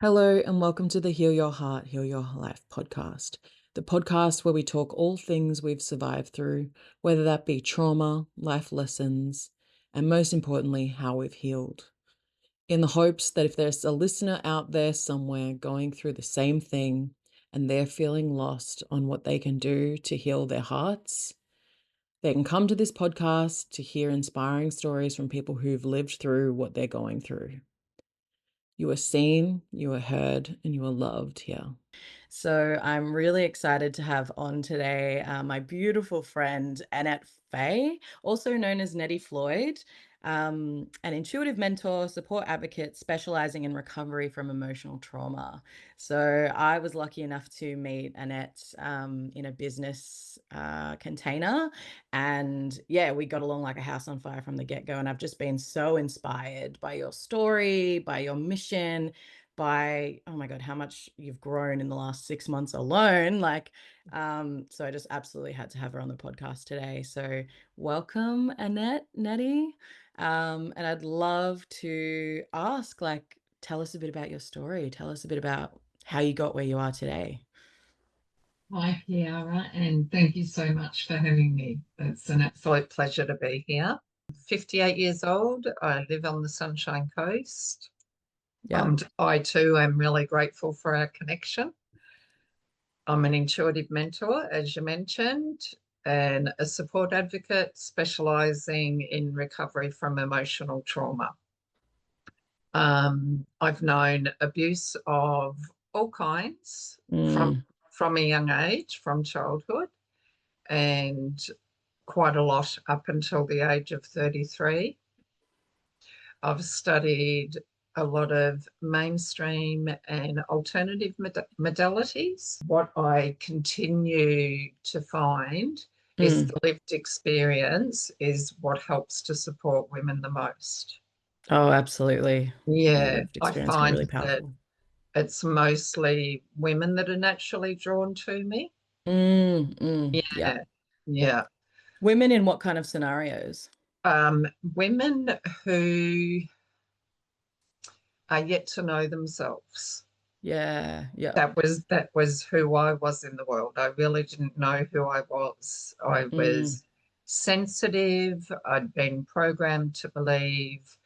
Hello, and welcome to the Heal Your Heart, Heal Your Life podcast, the podcast where we talk all things we've survived through, whether that be trauma, life lessons, and most importantly, how we've healed. In the hopes that if there's a listener out there somewhere going through the same thing and they're feeling lost on what they can do to heal their hearts, they can come to this podcast to hear inspiring stories from people who've lived through what they're going through. You are seen, you are heard, and you are loved here. So I'm really excited to have on today my beautiful friend Annette Faye, also known as Nettie Floyd, an intuitive mentor, support advocate specializing in recovery from emotional trauma. So I was lucky enough to meet Annette in a business container. And yeah, we got along like a house on fire from the get go. And I've just been so inspired by your story, by your mission, by, oh my God, how much you've grown in the last 6 months alone. So I just absolutely had to have her on the podcast today. So welcome, Annette, Nettie. And I'd love to ask, tell us a bit about your story. Tell us a bit about how you got where you are today. Hi, Kiara, and thank you so much for having me. It's an absolute pleasure to be here. 58 years old. I live on the Sunshine Coast, Yeah. and I too am really grateful for our connection. I'm an intuitive mentor, as you mentioned, and a support advocate specializing in recovery from emotional trauma. I've known abuse of all kinds Mm, from a young age, from childhood, and quite a lot up until the age of 33. I've studied a lot of mainstream and alternative modalities. What I continue to find is mm. the lived experience is what helps to support women the most. Oh, absolutely. Yeah, Yeah, lived I experience can be find really that powerful. it's mostly women that are naturally drawn to me. Yeah. Yeah, yeah. Women in what kind of scenarios? Women who are yet to know themselves. Yeah, yeah. That was who I was in the world. I really didn't know who I was. I Mm, was sensitive. I'd been programmed to believe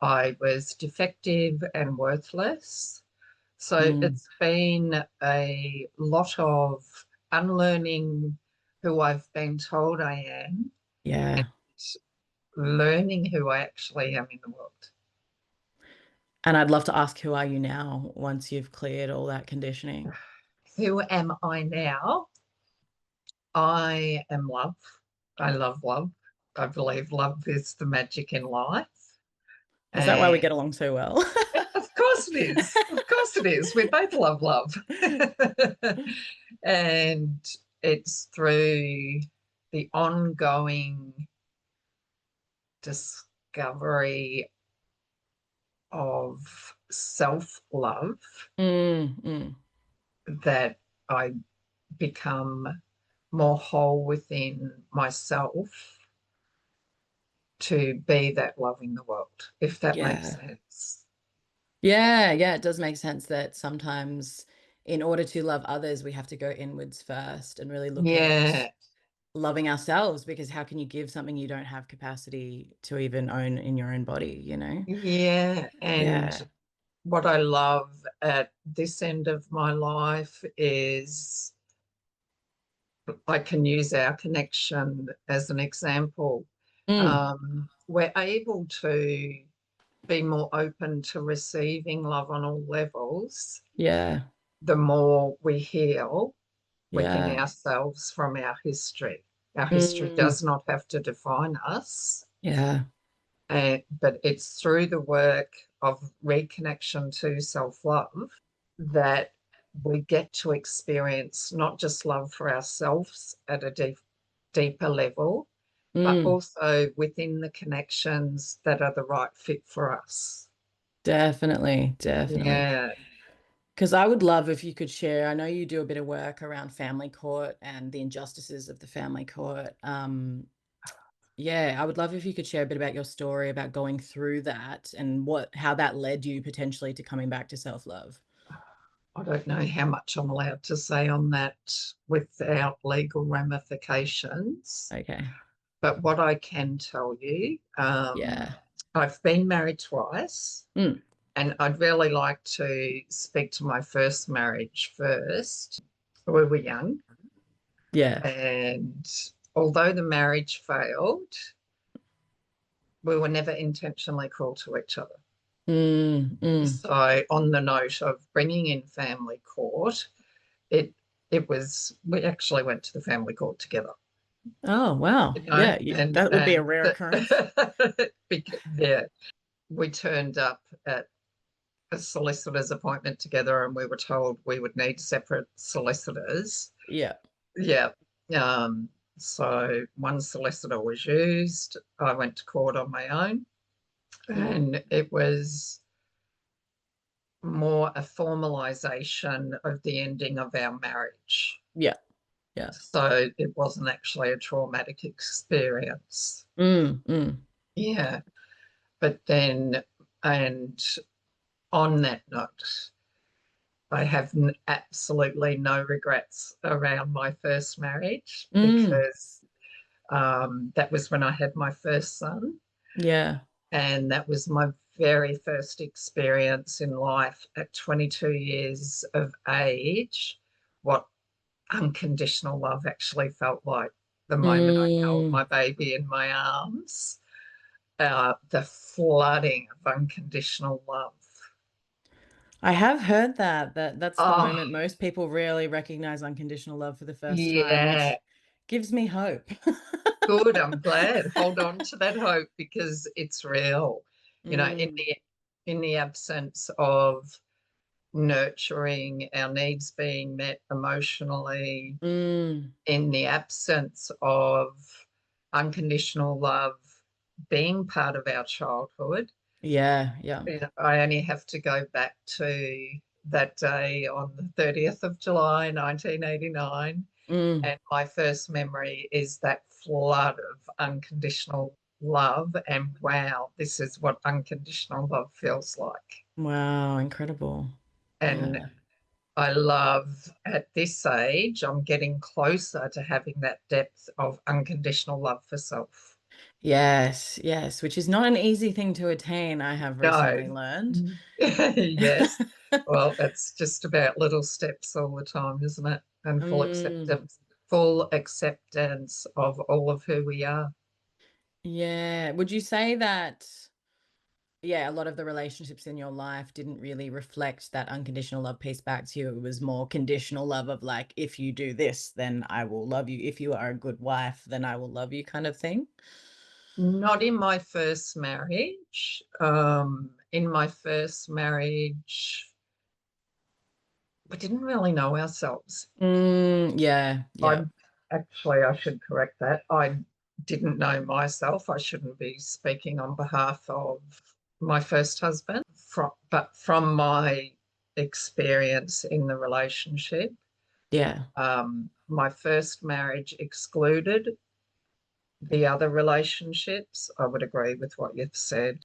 I was defective and worthless. So mm. it's been a lot of unlearning who I've been told I am and Yeah. learning who I actually am in the world. And I'd love to ask, who are you now once you've cleared all that conditioning? Who am I now? I am love. I love love. I believe love is the magic in life. Is that why we And get along so well? of course it is. Of course it is. We both love love. And it's through the ongoing discovery of self love Mm, mm. that I become more whole within myself to be that love in the world, if that makes Yeah. sense. Yeah, yeah, it does make sense that sometimes in order to love others, we have to go inwards first and really look at Yeah, loving ourselves, because how can you give something you don't have capacity to even own in your own body, you know? yeah. And Yeah. what I love at this end of my life is I can use our connection as an example. Mm, We're able to be more open to receiving love on all levels yeah. the more we heal within Yeah. ourselves from our history. Our history Mm, does not have to define us, yeah. but it's through the work of reconnection to self love that we get to experience not just love for ourselves at a deeper level, but Mm, also within the connections that are the right fit for us. definitely, definitely. Yeah. Because I would love if you could share. I know you do a bit of work around family court and the injustices of the family court. Yeah, I would love if you could share a bit about your story about going through that and how that led you potentially to coming back to self-love. I don't know how much I'm allowed to say on that without legal ramifications. Okay. But what I can tell you, Yeah. I've been married twice, Mm. and I'd really like to speak to my first marriage first. We were young, Yeah. and although the marriage failed, we were never intentionally cruel to each other. Mm. Mm. So, on the note of bringing in family court, it it was we actually went to the family court together, Oh, wow. you know, Yeah. That would be a and rare occurrence. yeah, we turned up at a solicitor's appointment together, and we were told we would need separate solicitors. Yeah. Yeah. Um, so one solicitor was used. I went to court on my own, and it was more a formalization of the ending of our marriage. Yeah. Yeah. So it wasn't actually a traumatic experience. Mm. Mm. Yeah. But then, and on that note, I have absolutely no regrets around my first marriage Mm. because that was when I had my first son. Yeah. And that was my very first experience in life at 22 years of age, what unconditional love actually felt like the moment I held Mm. my baby in my arms. The flooding of unconditional love. I have heard that's the Oh, moment most people really recognize unconditional love for the first time, yeah. which gives me hope. Good. I'm glad. Hold on to that hope because it's real. You know, Mm. in the absence of nurturing our needs being met emotionally, Mm. in the absence of unconditional love being part of our childhood. Yeah. Yeah. I only have to go back to that day on the 30th of July, 1989. Mm. And my first memory is that flood of unconditional love. And wow, this is what unconditional love feels like. Wow, incredible. And Yeah. I love at this age, I'm getting closer to having that depth of unconditional love for self. Yes, yes, which is not an easy thing to attain, I have No. recently learned. Yes. Well, it's just about little steps all the time, isn't it? And Mm. full acceptance of all of who we are. Yeah. Would you say that, yeah, a lot of the relationships in your life didn't really reflect that unconditional love piece back to you? It was more conditional love of like, if you do this, then I will love you. If you are a good wife, then I will love you kind of thing. Not in my first marriage. In my first marriage, we didn't really know ourselves. Mm, yeah, I yeah, actually, I should correct that. I didn't know myself. I shouldn't be speaking on behalf of my first husband. But from my experience in the relationship, yeah. my first marriage excluded the other relationships. I would agree with what you've said.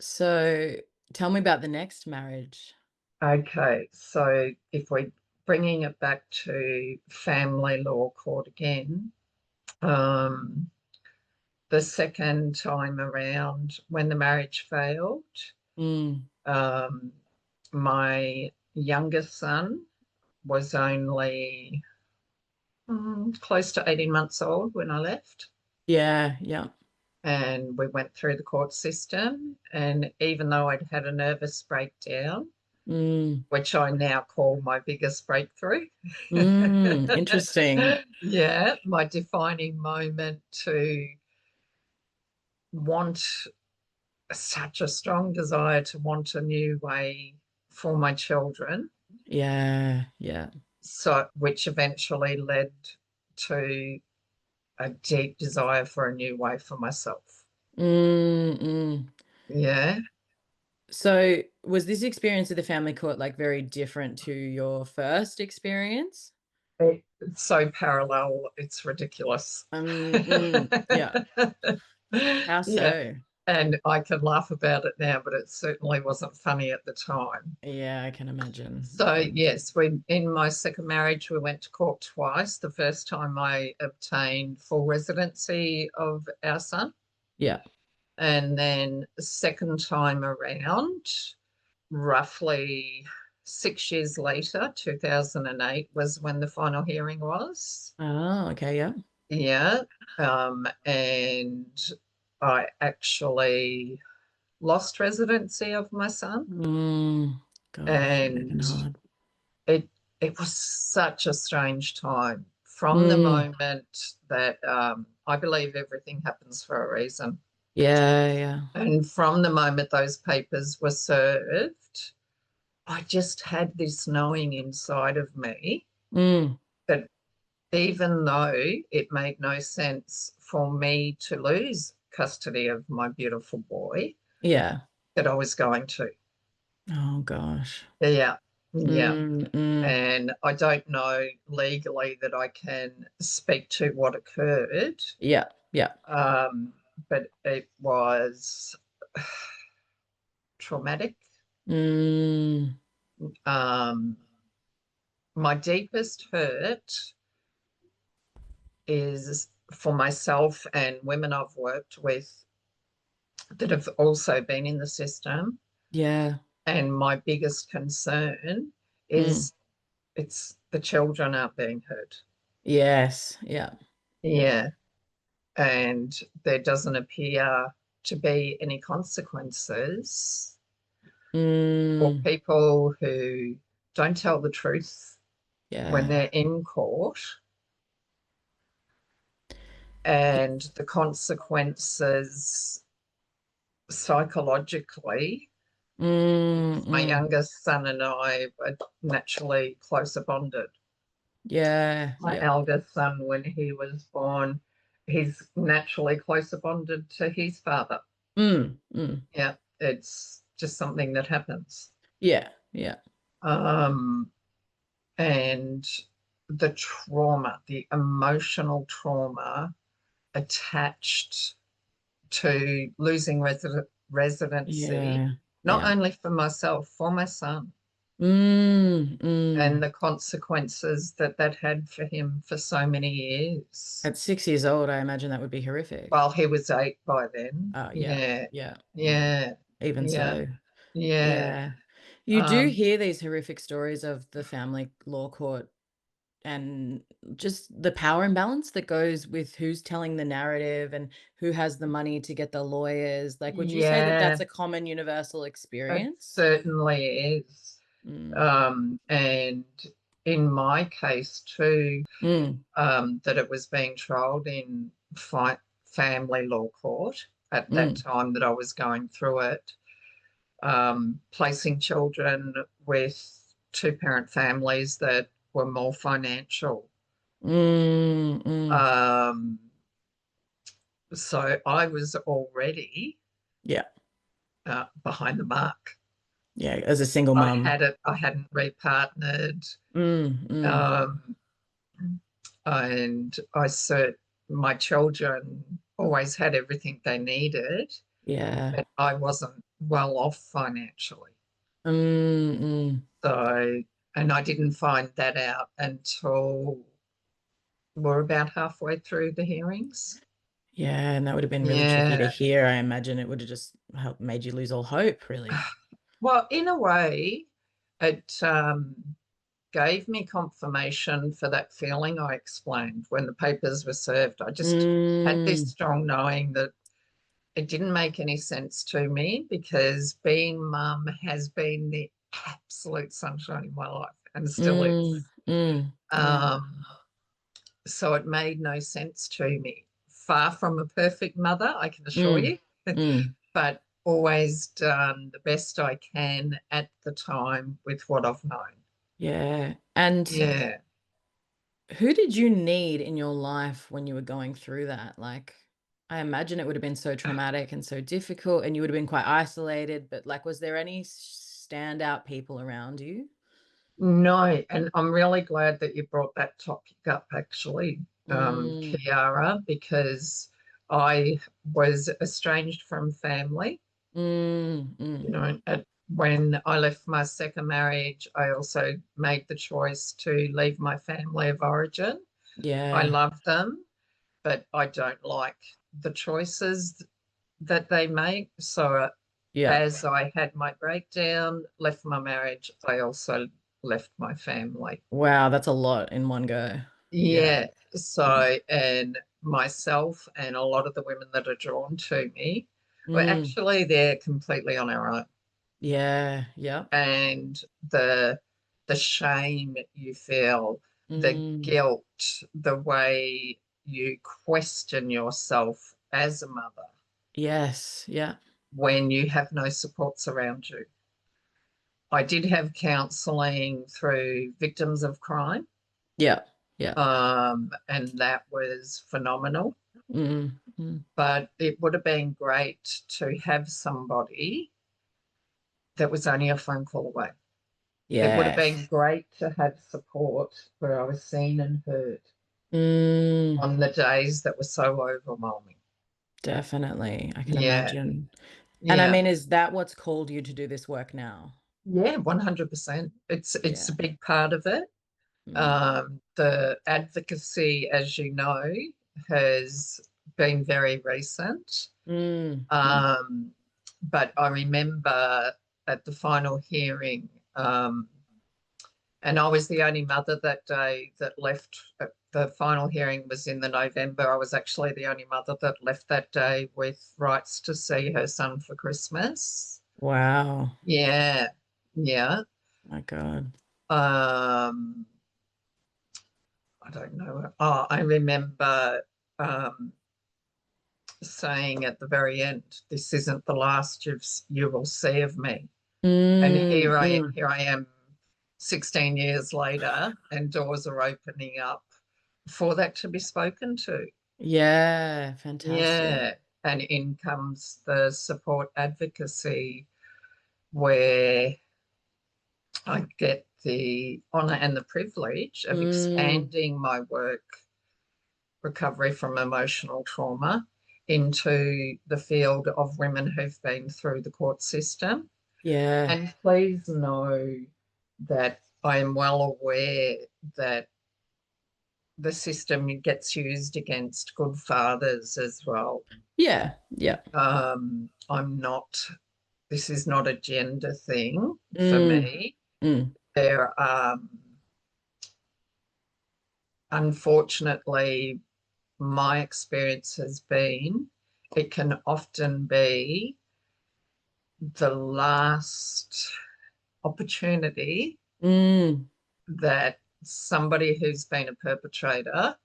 So tell me about the next marriage. Okay, so if we're bringing it back to family law court again, um, the second time around when the marriage failed, Mm, um, my youngest son was only close to 18 months old when I left. yeah, yeah. And we went through the court system. And even though I'd had a nervous breakdown, Mm, which I now call my biggest breakthrough, interesting. yeah, my defining moment to want such a strong desire to want a new way for my children, Yeah, yeah. so which eventually led to a deep desire for a new way for myself. Mm, mm. Yeah. So was this experience of the family court like very different to your first experience? It's so parallel, it's ridiculous. Yeah. How Yeah. so? And I can laugh about it now, but it certainly wasn't funny at the time. Yeah, I can imagine. So yes, we in my second marriage we went to court twice. The first time I obtained full residency of our son, Yeah. and then the second time around, roughly 6 years later, 2008 was when the final hearing was. Oh, okay, yeah. Yeah. And I actually lost residency of my son, Mm, gosh, that would have been and hard. it it was such a strange time from the Mm, moment that I believe everything happens for a reason. yeah, yeah. And from the moment those papers were served, I just had this knowing inside of me Mm, that even though it made no sense for me to lose custody of my beautiful boy, yeah. that I was going to. Oh gosh. Yeah. Yeah. Mm, mm, And I don't know legally that I can speak to what occurred, yeah, yeah. um, but it was traumatic. Mm, Um, my deepest hurt is for myself and women I've worked with that have also been in the system. yeah. And my biggest concern Mm, is it's the children aren't being hurt. yes, yeah. Yeah. And there doesn't appear to be any consequences for Mm, people who don't tell the truth when yeah. they're in court, and the consequences psychologically. Mm, My mm, youngest son and I are naturally closer bonded. yeah, My yeah. eldest son, when he was born, he's naturally closer bonded to his father. Mm, mm, Yeah, it's just something that happens. yeah, yeah. Um, and the trauma, the emotional trauma attached to losing residency, Yeah, not yeah. only for myself, for my son, Mm, and mm. the consequences that that had for him for so many years. At 6 years old, I imagine that would be horrific. Well, he was 8 by then. Oh, yeah, Yeah, yeah, yeah. yeah, Even yeah, so, yeah. yeah. You do Um, hear these horrific stories of the family law court and just the power imbalance that goes with who's telling the narrative and who has the money to get the lawyers. Like, would you say that that's yeah, a common universal it experience? certainly is. Mm. And in my case too, Mm, that it was being trialled in family law court at that mm, time that I was going through it, placing children with two-parent families that were more financial. mm, mm. Um, so I was already Yeah, behind the mark. yeah. As a single mum. I hadn't repartnered. Mm, mm. Um, and my children always had everything they needed, Yeah. but I wasn't well off financially. Mm, mm. So, and I didn't find that out until we're about halfway through the hearings. Yeah, and that would have been really tricky to Yeah. hear. I imagine it would have just helped made you lose all hope, really. Well, in a way, it gave me confirmation for that feeling I explained when the papers were served. I just had this Mm, strong knowing that it didn't make any sense to me because being mum has been the absolute sunshine in my life and still mm, is. mm. Yeah. Um, so it made no sense to me. Far from a perfect mother, I can assure Mm, you, mm. but always done the best I can at the time with what I've known. Yeah. And Yeah. who did you need in your life when you were going through that? Like, I imagine it would have been so traumatic and so difficult, and you would have been quite isolated, but like, was there any standout people around you? No, and I'm really glad that you brought that topic up, actually, Mm, Kiara, because I was estranged from family. Mm, You mm. know, when I left my second marriage, I also made the choice to leave my family of origin. I Yeah. love them, but I don't like the choices that they make. So Yeah. as I had my breakdown, left my marriage, I also left my family. Wow, that's a lot in one go. Yeah. Yeah. So, and myself and a lot of the women that are drawn to me, well, Mm. actually, they're completely on our own. Yeah. Yeah. And the the shame you feel, the Mm. guilt, the way you question yourself as a mother Yes. Yeah. when you have no supports around you. I did have counselling through victims of crime, Yeah. Yeah. and that was phenomenal. Mm. Mm. But it would have been great to have somebody that was only a phone call away. It would have been Yes. great to have support where I was seen and heard Mm. on the days that were so overwhelming. Definitely. I can Yeah, imagine. And I yeah, mean, is that what's called you to do this work now? yeah, 100%. It's a Yeah. big part of it. Mm. The advocacy, as you know, has been very recent. Mm. Mm. Um, but I remember at the final hearing, and I was the only mother that day that left. The final hearing was in the November. I was actually the only mother that left that day with rights to see her son for Christmas. Wow. Yeah, yeah. My God. Um, I don't know. Oh, I remember um, saying at the very end, "This isn't the last you will see of me." And Mm. Mm. here I am, 16 years later, and doors are opening up for that to be spoken to. Yeah. Fantastic. Yeah. And in comes the support advocacy, where I get the honour and the privilege of Mm. expanding my work, recovery from emotional trauma, into the field of women who've been through the court system. Yeah. And please know that I am well aware that the system gets used against good fathers as well. Yeah. Yeah. I'm not, this is not a gender thing for Mm. me. Mm. There are, unfortunately, my experience has been it can often be the last opportunity Mm. that somebody who's been a perpetrator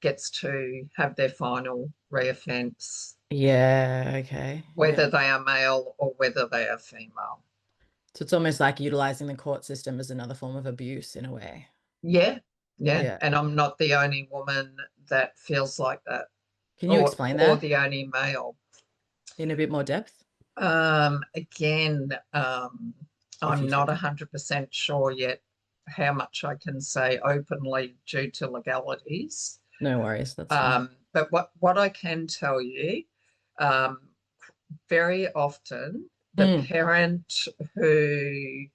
gets to have their final reoffence, Yeah. Okay. Yeah. whether they are male or whether they are female. So it's almost like utilizing the court system as another form of abuse in a way. Yeah, yeah. Yeah. And I'm not the only woman that feels like that, Can you explain or that the only male. in a bit more depth, Again, if you I'm not can? 100% sure yet how much I can say openly due to legalities. No worries. That's fine. But what I can tell you, um, very often the Mm. parent who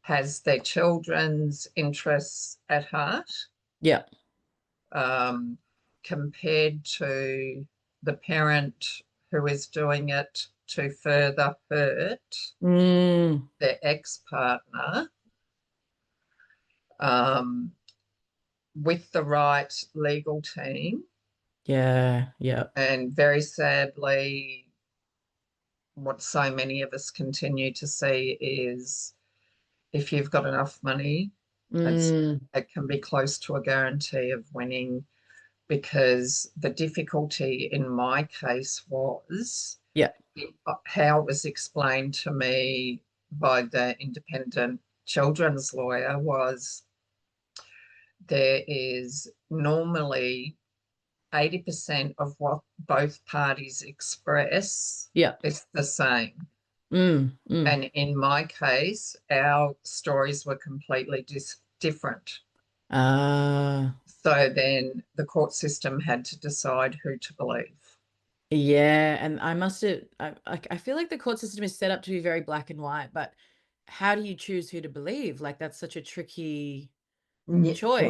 has their children's interests at heart, Yeah. um, compared to the parent who is doing it to further hurt Mm. their ex-partner, um, with the right legal team. Yeah. Yeah. And very sadly, what so many of us continue to see is if you've got enough money, it's Mm. it can be close to a guarantee of winning, because the difficulty in my case was Yeah. how it was explained to me by the independent children's lawyer was there is normally 80% of what both parties express Yeah. is the same. Mm. Mm. And in my case, our stories were completely different. Ah. So then the court system had to decide who to believe. Yeah, and I must have I feel like the court system is set up to be very black and white, but how do you choose who to believe? Like that's such a tricky Yeah, choice.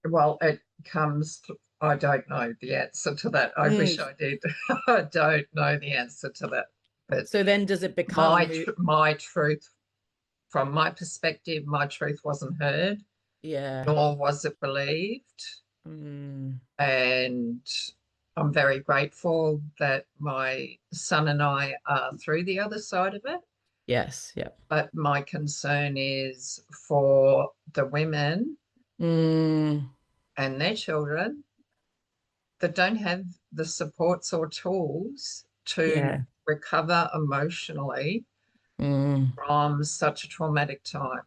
well, it comes to, I don't know the answer to that. I wish Mm. I did. I don't know the answer to that. But So then does it become who? my truth, from my perspective, my truth wasn't heard, Yeah. nor was it believed. Mm. And I'm very grateful that my son and I are through the other side of it. Yes, yeah. But my concern is for the women Mm. and their children that don't have the supports or tools to Yeah. recover emotionally Mm. from such a traumatic time.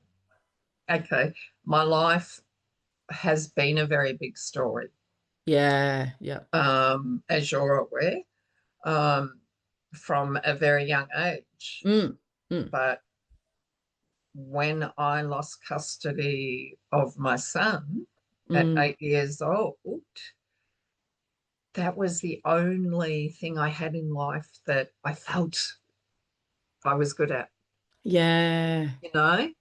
Okay, my life has been a very big story, Yeah, yeah. as you're aware, um, from a very young age. Mm. Mm. But when I lost custody of my son at Mm. 8 years old, that was the only thing I had in life that I felt I was good at, Yeah. you know?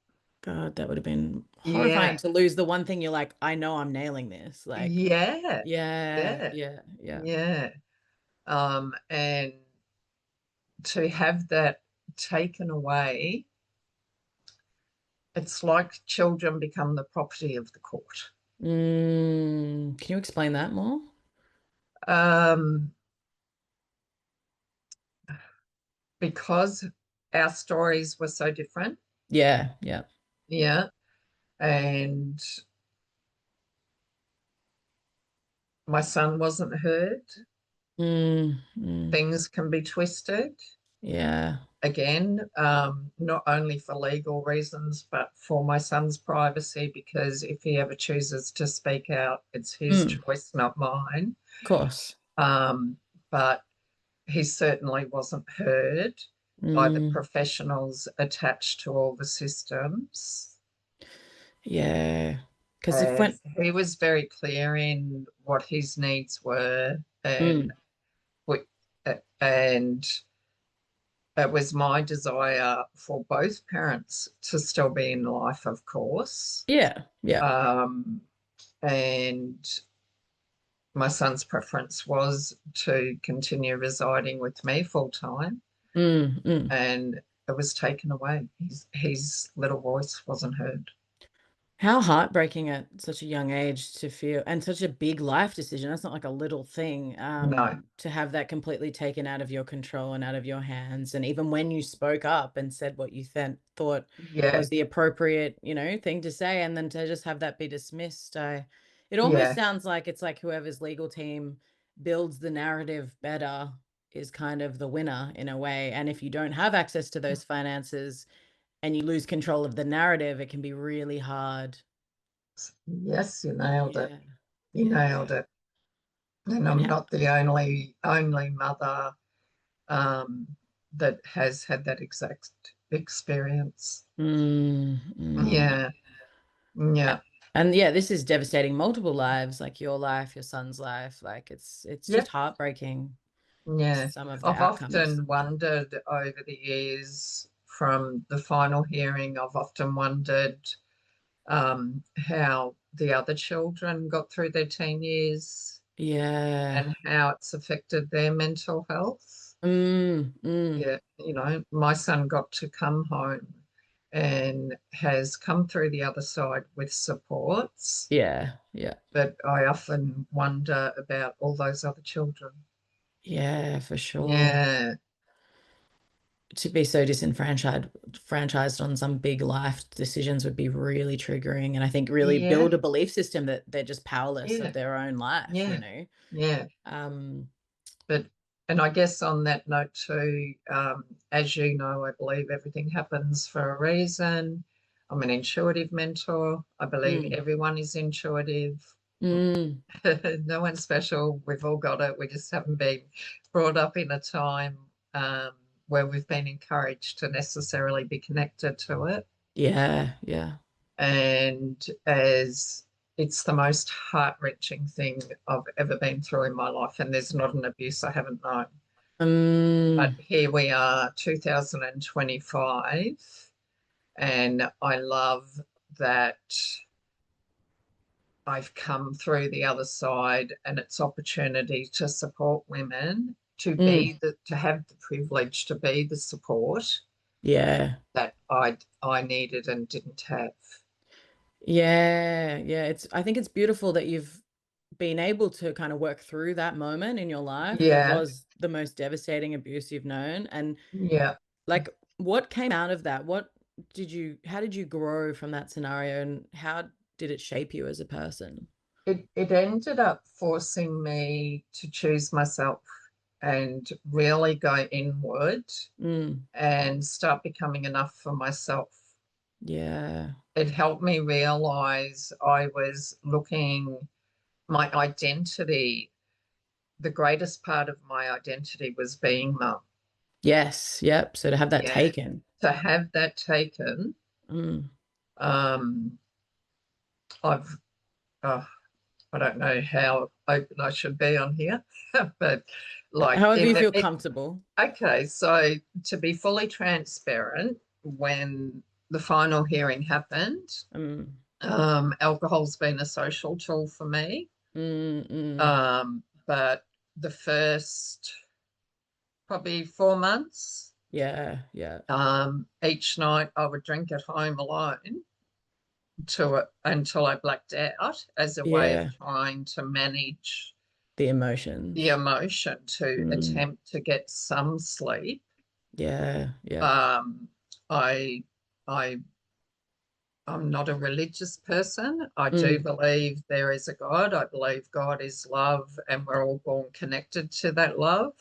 God, that would have been horrifying Yeah, to lose the one thing you're like, I know I'm nailing this. Like, yeah, yeah, yeah, yeah, yeah. yeah. And to have that taken away, it's like children become the property of the court. Can you explain that more? Um, because our stories were so different. Yeah, yeah. Yeah. And my son wasn't heard. Mm. Things can be twisted Yeah. again, not only for legal reasons, but for my son's privacy, because if he ever chooses to speak out, it's his Of choice, not mine. course. Um, but he certainly wasn't heard by the Mm. professionals attached to all the systems. Yeah. Because if when And he was very clear in what his needs were, and mm. and it was my desire for both parents to still be in life, of course. Yeah, yeah. Um, and my son's preference was to continue residing with me full time, Mm. and it was taken away. His little voice wasn't heard. How heartbreaking at such a young age to feel, and such a big life decision. That's not like a little thing, No, to have that completely taken out of your control and out of your hands. And even when you spoke up and said what you thought yeah, was the appropriate, thing to say, and then to just have that be dismissed, it almost yeah, sounds like it's like whoever's legal team builds the narrative better is kind of the winner in a way. And if you don't have access to those finances, and you lose control of the narrative, it can be really hard. yes, you nailed it. Yeah. You Yeah. nailed it. And And I'm how not the only mother that has had that exact experience. mm, mm. Yeah, A- yeah, And yeah, this is devastating multiple lives, like your life, your son's life. Like it's just yep, heartbreaking, yeah. some of the I've outcomes. often wondered over the years from the final hearing, I've often wondered how the other children got through their teen years Yeah. and how it's affected their mental health. Mm. Yeah, my son got to come home and has come through the other side with supports, Yeah. Yeah. but I often wonder about all those other children. Yeah, for sure. Yeah, To be so franchised on some big life decisions would be really triggering, and I think really yeah, build a belief system that they're just powerless of yeah, their own life, yeah, yeah. Um, But, and I guess on that note too, as you know, I believe everything happens for a reason. I'm an intuitive mentor. I believe mm, everyone is intuitive. mm, No one's special. We've all got it. We just haven't been brought up in a time um, where we've been encouraged to necessarily be connected to it. yeah, yeah, And as it's the most heart-wrenching thing I've ever been through in my life, and there's not an abuse I haven't known. But Mm, here we are, 2025, and I love that I've come through the other side, and it's opportunity to support women, mm, to have the privilege to be the support yeah. that I needed and didn't have. Yeah, yeah. I think it's beautiful that you've been able to kind of work through that moment in your life that Yeah, was the most devastating abuse you've known. And yeah. like, what came out of that? How did you grow from that scenario, and how did it shape you as a person? It ended up forcing me to choose myself and really go inward Mm, and start becoming enough for myself. yeah. It helped me realize I was looking my identity, the greatest part of my identity was being mum. Yes. Yep. So to have that Yeah. taken. To have that taken, Mm. um, I've, uh, I don't know how open I should be on here, but like However you feel comfortable. okay, so to be fully transparent, when the final hearing happened, Mm, alcohol's been a social tool for me. mm, mm. But the first probably 4 months, Yeah. Yeah. each night I would drink at home alone until I blacked out as a way of Yeah. trying to manage The the emotions. emotion to Mm, attempt to get some sleep. yeah. Yeah. Um, I I I'm not a religious person. I do Mm, believe there is a God. I believe God is love and we're all born connected to that love.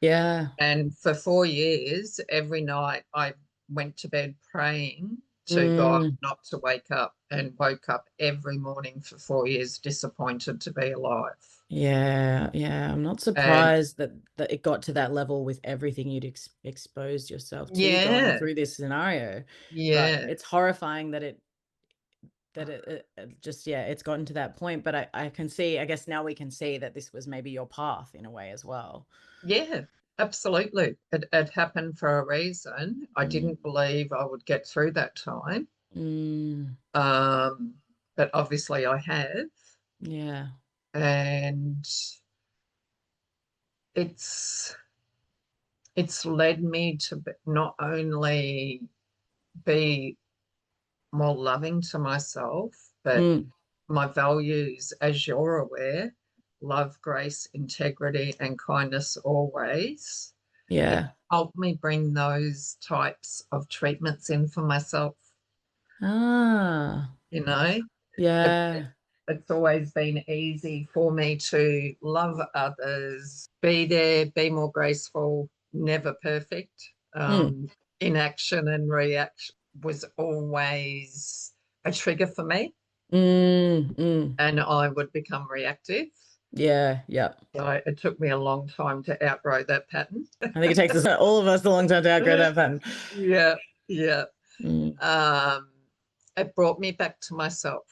yeah. And for 4 years, every night I went to bed praying to God Mm, not to wake up, and woke up every morning for 4 years disappointed to be alive. yeah. Yeah. I'm not And surprised that it got to that level with everything you'd exposed yourself to going yeah, through this scenario. But yeah, it's horrifying it just, yeah, it's gotten to that point. But I can see, I guess now we can see that this was maybe your path in a way as well. yeah, absolutely. It happened for a reason. I Mm, didn't believe I would get through that time. mm, Um, but obviously I have. yeah. And it's it's led me to not only be more loving to myself, but Mm, my values, as you're aware, love, grace, integrity, and kindness always. It yeah. helped me bring those types of treatments in for myself. Ah, You know, it, yeah. it's always been easy for me to love others, be there, be more graceful, never perfect. Mm, Inaction and reaction was always a trigger for me, mm, mm. and I would become reactive. Yeah, yeah. So it took me a long time to outgrow that pattern. I think it takes us all of us a long time to outgrow that pattern. Yeah, yeah. Mm. Um, it brought me back to myself.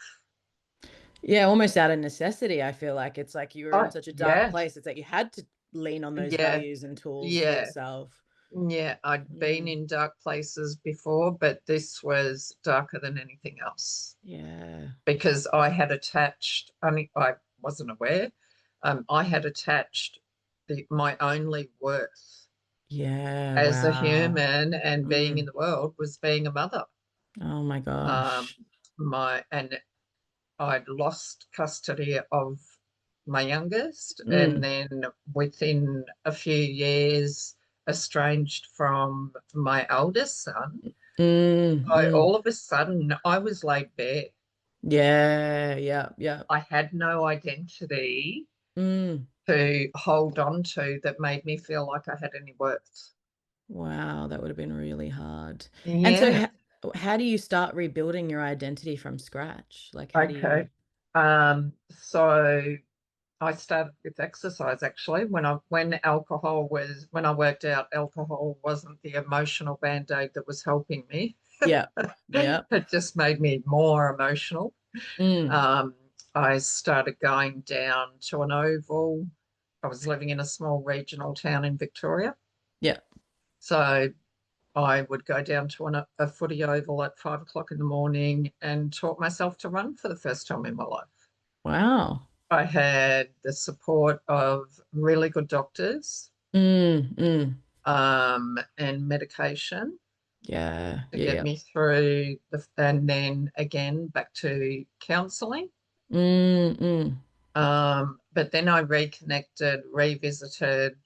Yeah, almost out of necessity. I feel like it's like you were in Oh, such a dark yeah, place. It's like you had to lean on those yeah, values and tools for yeah. yourself. Yeah, I'd been Mm, in dark places before, but this was darker than anything else yeah. because I had attached, I wasn't aware, I had attached my only worth Yeah, as a wow. human and being in Mm. the world was being a mother. Oh my Um, gosh. and I'd lost custody of my youngest, and Mm, then within a few years, estranged from my eldest son. mm, So mm. all of a sudden, I was laid bare. Yeah, yeah, yeah. I had no identity Mm. to hold on to that made me feel like I had any worth. Wow, that would have been really hard. And so Yeah. how do you start rebuilding your identity from scratch? Like, how do Okay. you? So I started with exercise actually when I worked out alcohol wasn't the emotional band-aid that was helping me. Yeah, yeah. It just made me more emotional. Mm, Um, I started going down to an oval. I was living in a small regional town in Victoria. Yeah. So I would go down to a footy oval at 5 o'clock in the morning and taught myself to run for the first time in my life. Wow. I had the support of really good doctors, Mm, mm. and medication Yeah. to Yeah. get Yeah. me through and then again back to counselling. Mm, mm. But then I reconnected, revisited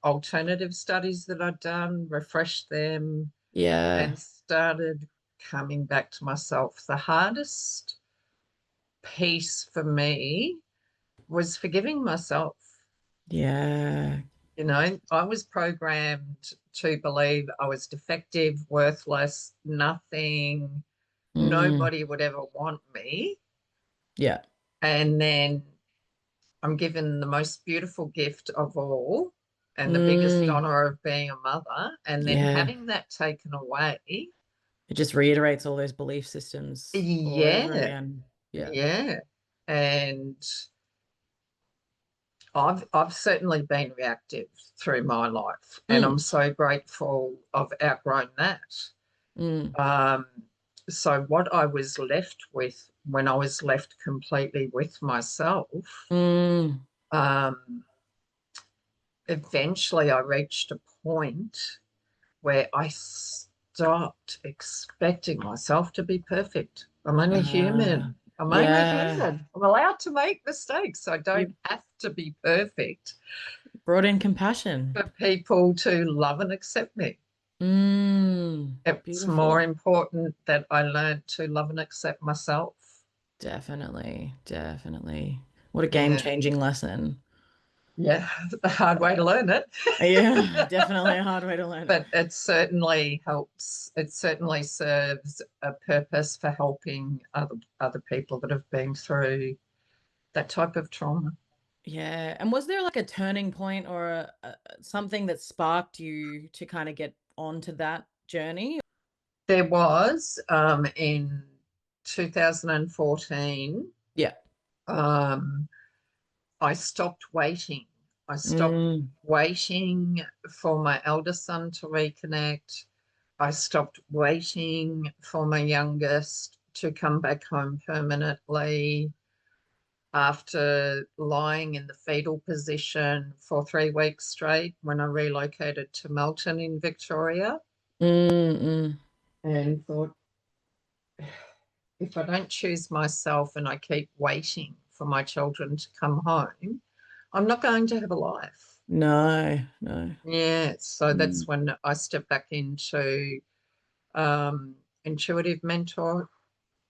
alternative studies that I'd done, refreshed them, Yeah. and started coming back to myself. The hardest piece for me was forgiving myself. Yeah. I was programmed to believe I was defective, worthless, nothing, Mm. nobody would ever want me. Yeah. And then I'm given the most beautiful gift of all and the biggest Mm. honor of being a mother. And then Yeah. having that taken away, It just reiterates all those belief systems all over yeah, again. Yeah. yeah. And I've certainly been reactive through my life, and I'm Mm. so grateful I've outgrown that. Mm. Um, so what I was left with when I was left completely with myself, Mm. um, eventually I reached a point where I stopped expecting myself to be perfect. I'm only Ah. human. I'm only Yeah. human. I'm allowed to make mistakes. I don't You have to be perfect brought in compassion. for people to love and accept me. It's more Beautiful. important that I learn to love and accept myself. Definitely. Definitely. What a Yeah. game-changing lesson. Yeah. The hard way to learn it. Yeah, definitely a hard way to learn it. But it certainly helps. It certainly serves a purpose for helping other people that have been through that type of trauma. Yeah. And was there like a turning point or something that sparked you to kind of get onto that journey? There was in 2014. Yeah. Um, I stopped waiting. I stopped Mm, waiting for my eldest son to reconnect. I stopped waiting for my youngest to come back home permanently after lying in the fetal position for 3 weeks straight when I relocated to Melton in Victoria, mm, mm. and thought, if I don't choose myself and I keep waiting for my children to come home, I'm not going to have a life. No, no. Yeah, so that's Mm. when I stepped back into um, intuitive mentor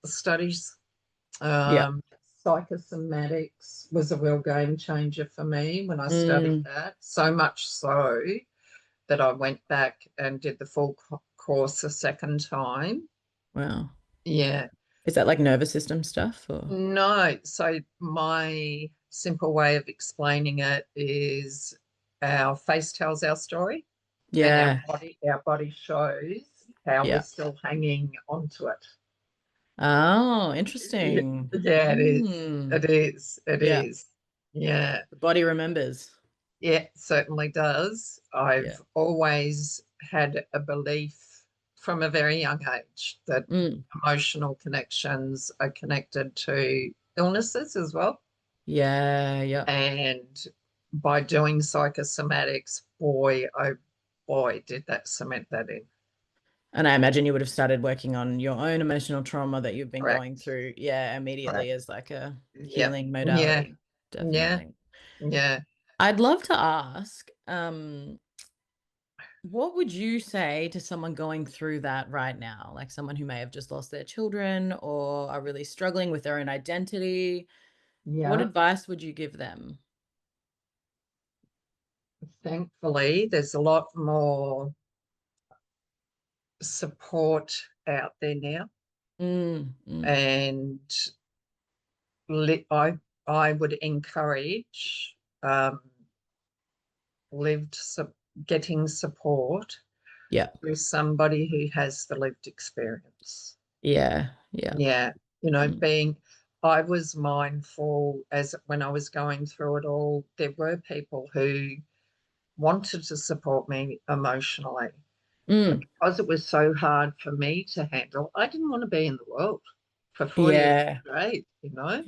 studies. Yeah. Um, Psychosomatics was a real game changer for me when I studied Mm. that, so much so that I went back and did the full course a second time. Wow. Yeah. Is that like nervous system stuff or? No, so my simple way of explaining it is our face tells our story and our Yeah. body shows how we're Yeah. still hanging onto it. Oh, Yeah, interesting. yeah, it is. Mm. It is. It Yeah. is. Yeah. The body remembers. Yeah, it certainly does. Yeah. I've always had a belief from a very young age that Mm. emotional connections are connected to illnesses as well. Yeah. Yeah. And by doing psychosomatics, boy, oh boy, did that cement that in. And I imagine you would have started working on your own emotional trauma that you've been going Correct. through, yeah, immediately Correct. as like a Yeah. healing Yeah. modality. Yeah. Definitely. Yeah. I'd love to ask, what would you say to someone going through that right now? Like someone who may have just lost their children or are really struggling with their own identity. What Yeah. advice would you give them? Thankfully, there's a lot more support out there now. Mm, mm, And I would encourage um, lived getting support yeah, with somebody who has the lived experience. yeah, yeah. Yeah, Mm, being. I was mindful as when I was going through it all, there were people who wanted to support me emotionally. But Mm. because it was so hard for me to handle, I didn't want to be in the world for 4 years Yeah. straight, Yeah.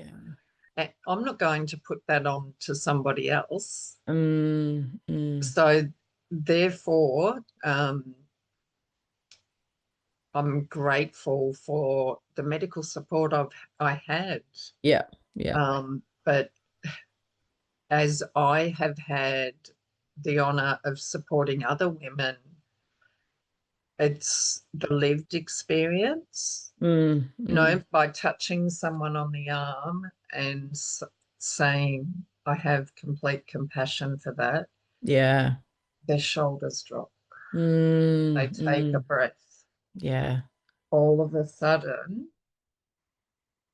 And I'm not going to put that on to somebody else. Mm, mm. So therefore, I'm grateful for the medical support I had. Yeah. Yeah. But as I have had the honour of supporting other women, it's the lived experience, Mm, mm. by touching someone on the arm and saying, I have complete compassion for that, Yeah. their shoulders drop. They Mm, take a mm. breath. Yeah. All of a sudden,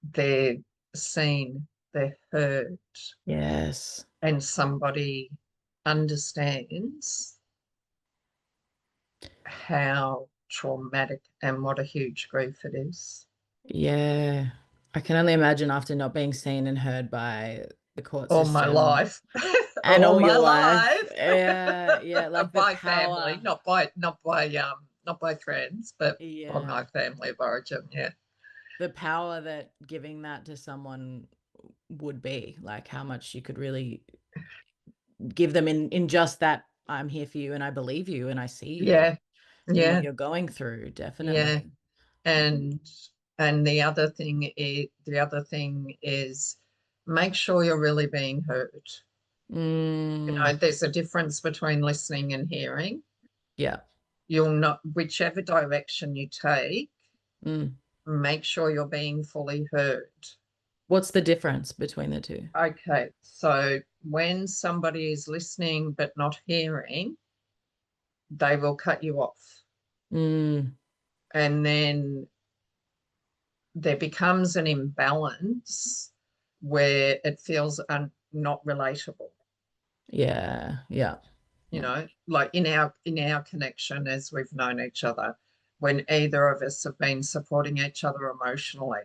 they're seen, they're heard, Yes. and somebody understands how traumatic and what a huge grief it is. Yeah. I can only imagine after not being seen and heard by the court All my system life, and all all my your life. life, Yeah. Yeah. Like the by family, power. not by friends, but by Yeah. my family of origin. Yeah, The power that giving that to someone would be, like how much you could really give them in just that I'm here for you and I believe you and I see you yeah, in what yeah, you're going through. yeah. Definitely. And the other thing is make sure you're really being heard. Mm, There's a difference between listening and hearing. yeah. You'll not, whichever direction you take, Mm. make sure you're being fully heard. What's the difference between the two? Okay, so when somebody is listening but not hearing, they will cut you off. Mm, And then there becomes an imbalance where it feels not relatable. yeah. Yeah. Yeah. Like in our connection as we've known each other, when either of us have been supporting each other emotionally,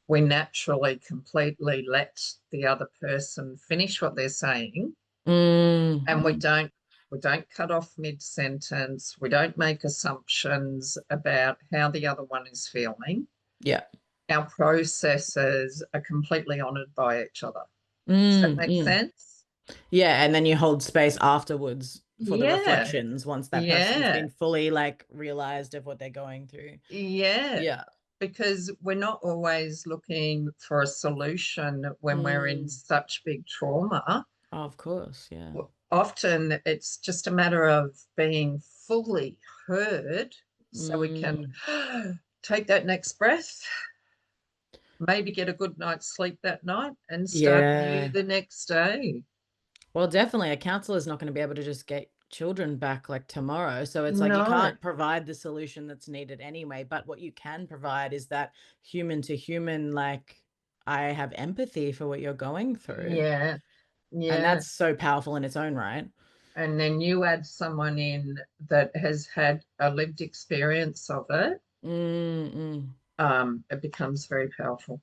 we naturally completely let the other person finish what they're saying, Mm, and we mm, don't cut off mid-sentence. We don't make assumptions about how the other one is feeling. yeah. Our processes are completely honored by each other. Does that Mm, make mm. sense? Yeah, and then you hold space afterwards for the Yeah, reflections once that person's yeah, been fully like realized of what they're going through. yeah. Yeah. Because we're not always looking for a solution when we're in Mm. such big trauma. Oh, of course, yeah. Often it's just a matter of being fully heard so we can Mm. take that next breath, maybe get a good night's sleep that night, and start new Yeah. the next day. Well, definitely a counselor is not going to be able to just get children back like tomorrow. So it's like you No, can't provide the solution that's needed anyway. But what you can provide is that human to human, like, I have empathy for what you're going through. yeah, And yeah. that's so powerful in its own right. And then you add someone in that has had a lived experience of it, Mm-mm. it becomes very powerful.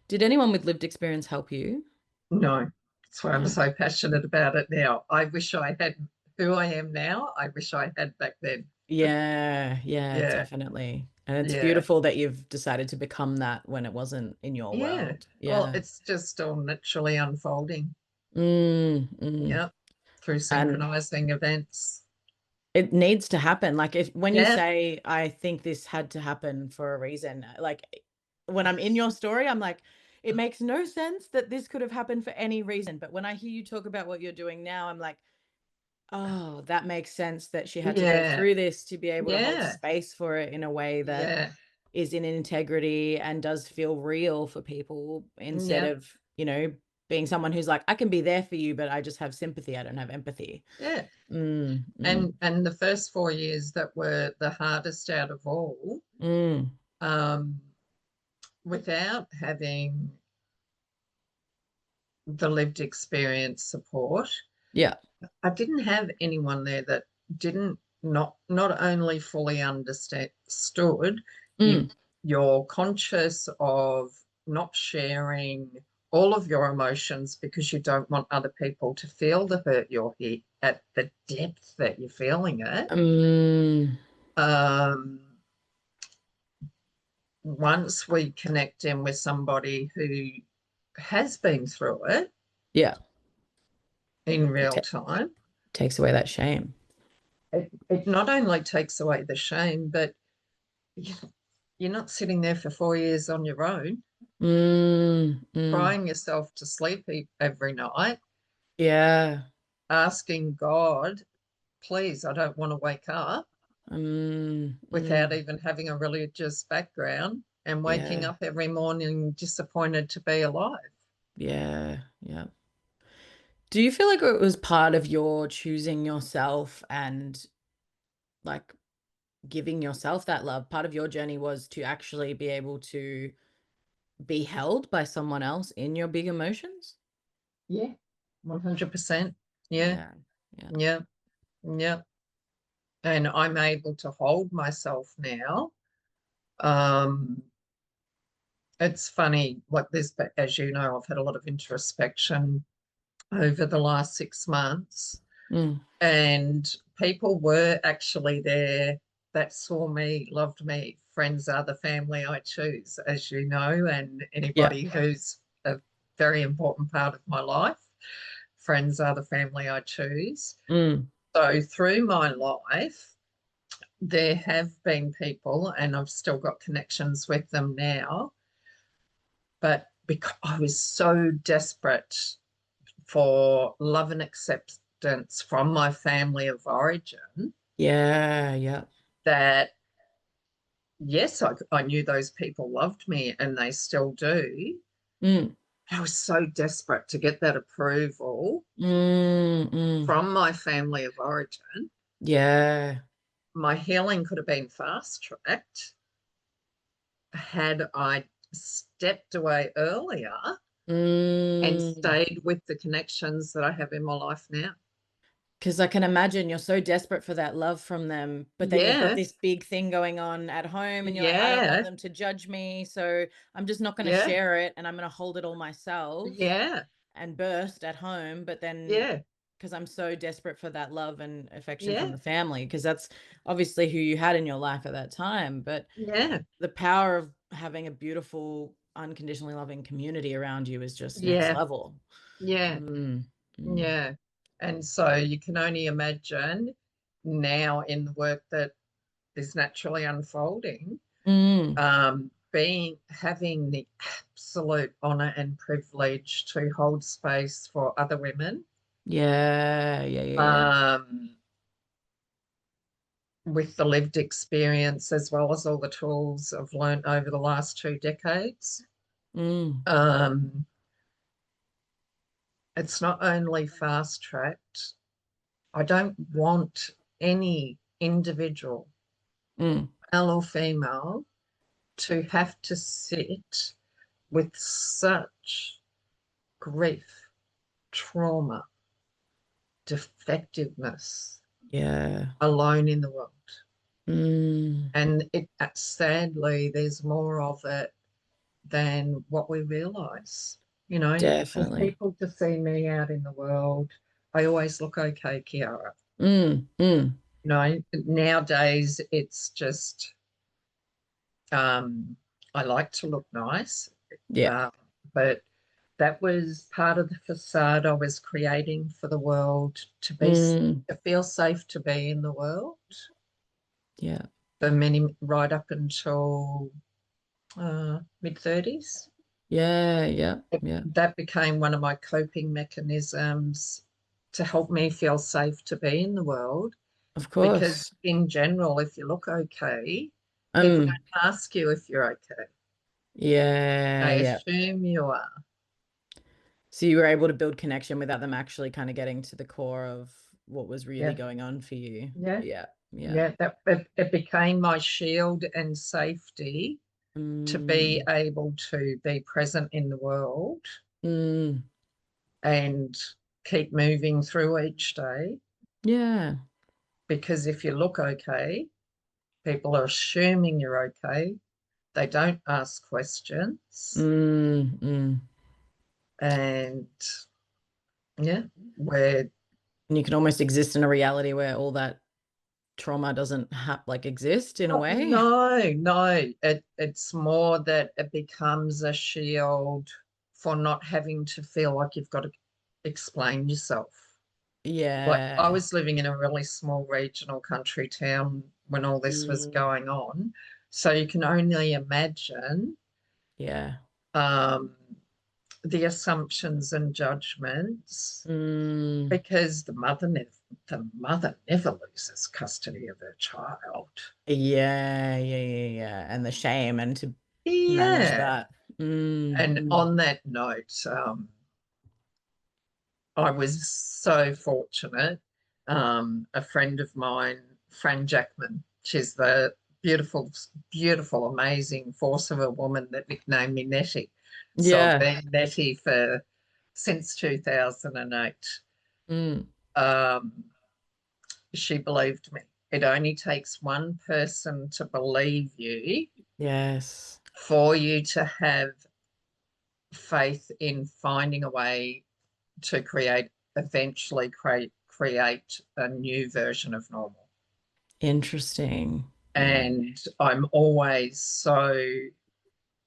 Did anyone with lived experience help you? No, that's why I'm No. so passionate about it now. I wish I had who I am now. I wish I had back then. Yeah, yeah, Yeah, definitely. And it's yeah, beautiful that you've decided to become that when it wasn't in your yeah. world. Well, Yeah. it's just all naturally unfolding. Mm, mm. Yeah, through And synchronizing events. it needs to happen. Like if when you Yeah, say, I think this had to happen for a reason, like when I'm in your story, I'm like, it makes no sense that this could have happened for any reason. But when I hear you talk about what you're doing now, I'm like, oh, that makes sense that she had to go yeah, through this to be able to hold yeah, space for it in a way that yeah, is in integrity and does feel real for people instead yeah, of, being someone who's like, I can be there for you, but I just have sympathy. I don't have empathy. yeah. Mm, mm, And the first 4 years that were the hardest out of all, mm. um, without having the lived experience support, Yeah. I didn't have anyone there that didn't not only fully understood you Mm, you're conscious of not sharing all of your emotions because you don't want other people to feel the hurt you're hit at the depth that you're feeling it. Mm, Um, Once we connect in with somebody who has been through it yeah. in It real time, takes away that shame. it not only takes away the shame, but you're not sitting there for 4 years on your own, Mm, mm, crying yourself to sleep every night, yeah. asking God, please, I don't want to wake up Mm, without mm, even having a religious background and waking yeah. up every morning disappointed to be alive. Yeah. Yeah. Do you feel like it was part of your choosing yourself and like giving yourself that love? Part of your journey was to actually be able to be held by someone else in your big emotions? Yeah, 100%. Yeah, Yeah. Yeah. yeah, yeah. And I'm able to hold myself now. Um, it's funny, like this, but as you know, I've had a lot of introspection over the last 6 months, Mm, and people were actually there that saw me, loved me. Friends are the family I choose, as you know, and yeah. anybody who's a very important part of my life. Friends are the family I choose. Mm, So through my life, there have been people, and I've still got connections with them now, but because I was so desperate for love and acceptance from my family of origin yeah. Yeah. that, yes, I knew those people loved me and they still do. Mm, I was so desperate to get that approval mm, mm, from my family of origin. yeah. My healing could have been fast tracked had I stepped away earlier and Mm. stayed with the connections that I have in my life now. Because I can imagine you're so desperate for that love from them, but then you've got Yeah, this big thing going on at home, and you're like, I don't want yeah, them to judge me, so I'm just not going to yeah, share it and I'm going to hold it all myself yeah, and burst at home. But then, yeah, because I'm so desperate for that love and affection from yeah, the family, because that's obviously who you had in your life at that time. But yeah, the power of having a beautiful, unconditionally loving community around you is just next yeah, level. yeah, Mm, mm, yeah. And so you can only imagine now in the work that is naturally unfolding, mm. being having the absolute honor and privilege to hold space for other women, Yeah, yeah, yeah, yeah. um, with the lived experience as well as all the tools I've learned over the last 2 decades. Mm, Um, it's not only fast tracked, I don't want any individual, mm. male or female, to have to sit with such grief, trauma, defectiveness Yeah. alone in the world. Mm, And sadly, there's more of it than what we realize. For definitely. people to see me out in the world, I always look okay, Kiara. Mm, mm. Nowadays it's just I like to look nice, Yeah. uh, but that was part of the facade I was creating for the world Mm, to feel safe to be in the world yeah. for many right up until mid 30s. Yeah, yeah, It, yeah. that became one of my coping mechanisms to help me feel safe to be in the world. Of Because course. in general, if you look okay, people Um, don't ask you if you're okay. yeah, They yeah. assume you are. So you were able to build connection without them actually kind of getting to the core of what was really Yeah, going on for you. yeah, Yeah, yeah. yeah. It became my shield and safety to be Mm, able to be present in the world mm, and keep moving through each day. yeah. Because if you look okay, people are assuming you're okay. They don't ask questions. Mm, mm. And yeah, where And you can almost exist in a reality where all that trauma doesn't like exist in a way. no, it's more that it becomes a shield for not having to feel like you've got to explain yourself. Like I Yeah. was living in a really small regional country town when all this was Mm, going on. So you can only imagine yeah. um, the assumptions and judgments Mm, because the mother never loses custody of her child. yeah, yeah, yeah, yeah. And the shame and to manage Yeah. that. Mm, And mm. on that note, I was so fortunate. A friend of mine, Fran Jackman, she's the beautiful, beautiful, amazing force of a woman that nicknamed me Nettie. So I've Yeah. been Nettie for since 2008. Mm, Um, she believed me. It only takes one person to believe you yes. for you to have faith in finding a way to eventually create a new version of normal. Interesting. Yeah. And I'm always so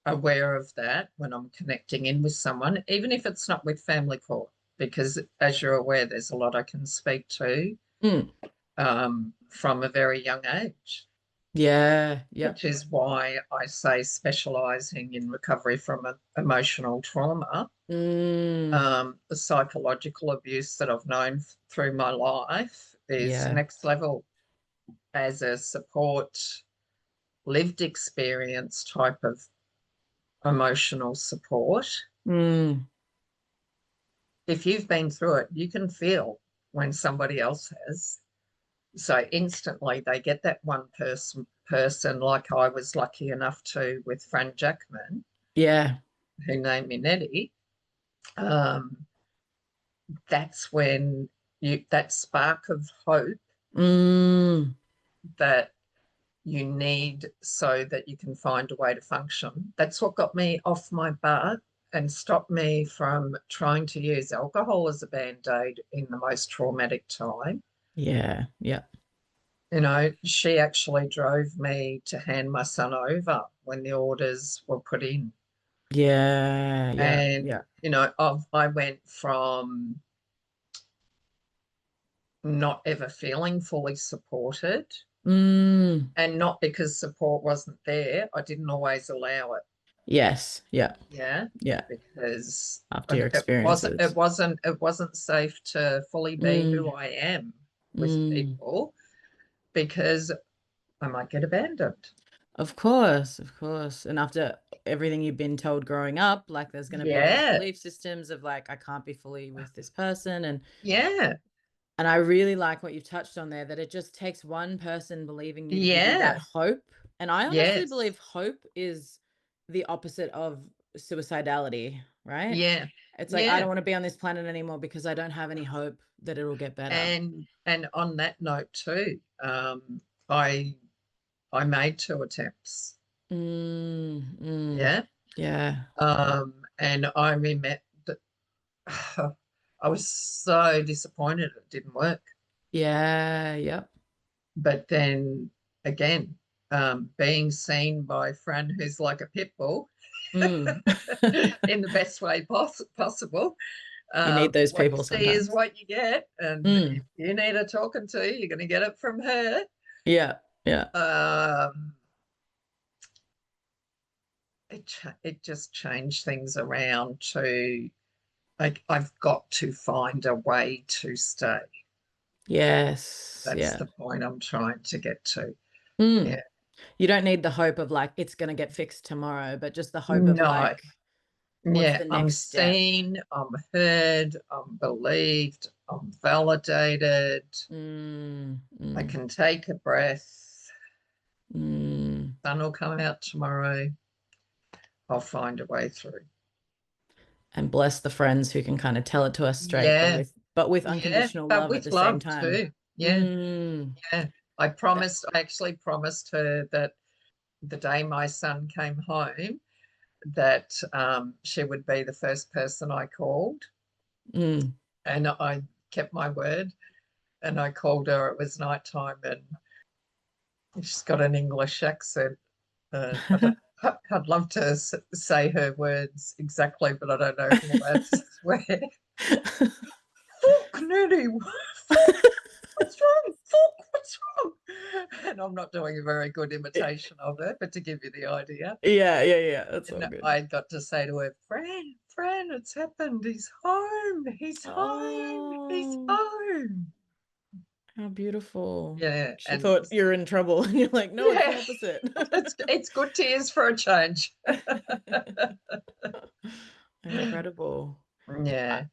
aware of that when I'm connecting in with someone, even if it's not with family court, because as you're aware, there's a lot I can speak to Mm, from a very young age, yeah. Yep. which is why I say specializing in recovery from emotional trauma. Mm, The psychological abuse that I've known through my life is yeah. next level as a support, lived experience type of emotional support. Mm, If you've been through it, you can feel when somebody else has. So instantly they get that one person like I was lucky enough to with Fran Jackman, yeah. who named me Nettie. Um, that's when that spark of hope Mm, that you need so that you can find a way to function. That's what got me off my butt and stopped me from trying to use alcohol as a band aid in the most traumatic time. yeah. Yeah. You know, she actually drove me to hand my son over when the orders were put in. Yeah. Yeah. And, Yeah. I went from not ever feeling fully supported, Mm, and not because support wasn't there, I didn't always allow it. yes. Yeah. Yeah, Yeah. because After your it wasn't it experiences. wasn't it wasn't safe to fully be Mm, who I am with mm. people because I might get abandoned. Of course, of course. And after everything you've been told growing up, like there's going to be these Yeah, belief systems of like, I can't be fully with this person. yeah, And I really like what you've touched on there, that it just takes one person believing you to give you that yeah, hope. And I honestly yes, believe hope is the opposite of suicidality, right? yeah, It's like, I yeah. don't want to be on this planet anymore because I don't have any hope that it'll get better. And on that note too, I I made two attempts. Mm, mm, Yeah, yeah. and I remember that I was so disappointed it didn't work. Yeah. Yep. But then again, being seen by Fran, who's like a pit bull Mm. in the best way possible, You need those what you people see is sometimes. what you get. And if Mm. you need a talking to, you're going to get it from her. Yeah. Yeah. Um, it just changed things around to like I've got to find a way to stay. Yes. That's Yeah. the point I'm trying to get to. Mm. Yeah. You don't need the hope of like it's going to get fixed tomorrow, but just the hope of No. like, what's Yeah. the I'm next step? seen, I'm heard, I'm believed, I'm validated. Mm. I Mm. can take a breath. Mm. Sun will come out tomorrow. I'll find a way through. And bless the friends who can kind of tell it to us straight, Yeah. but with Yeah. unconditional But love at with the same love time. too. Yeah. Mm. Yeah. I actually promised her that the day my son came home that she would be the first person I called. Mm. And I kept my word, and I called her. It was nighttime, and she's got an English accent. I'd love to say her words exactly, but I don't know if I'm allowed to swear. Fuck, Nettie, fuck, what's wrong? Fuck, what's wrong? And I'm not doing a very good imitation of her, but to give you the idea. Yeah. That's all And good. I got to say to her, Fran, it's happened. He's home. He's home. He's Oh, home. how beautiful. Yeah. She And thought you're in trouble, and you're like, no, it's the yeah, opposite. it's good tears for a change. Incredible. I, Yeah.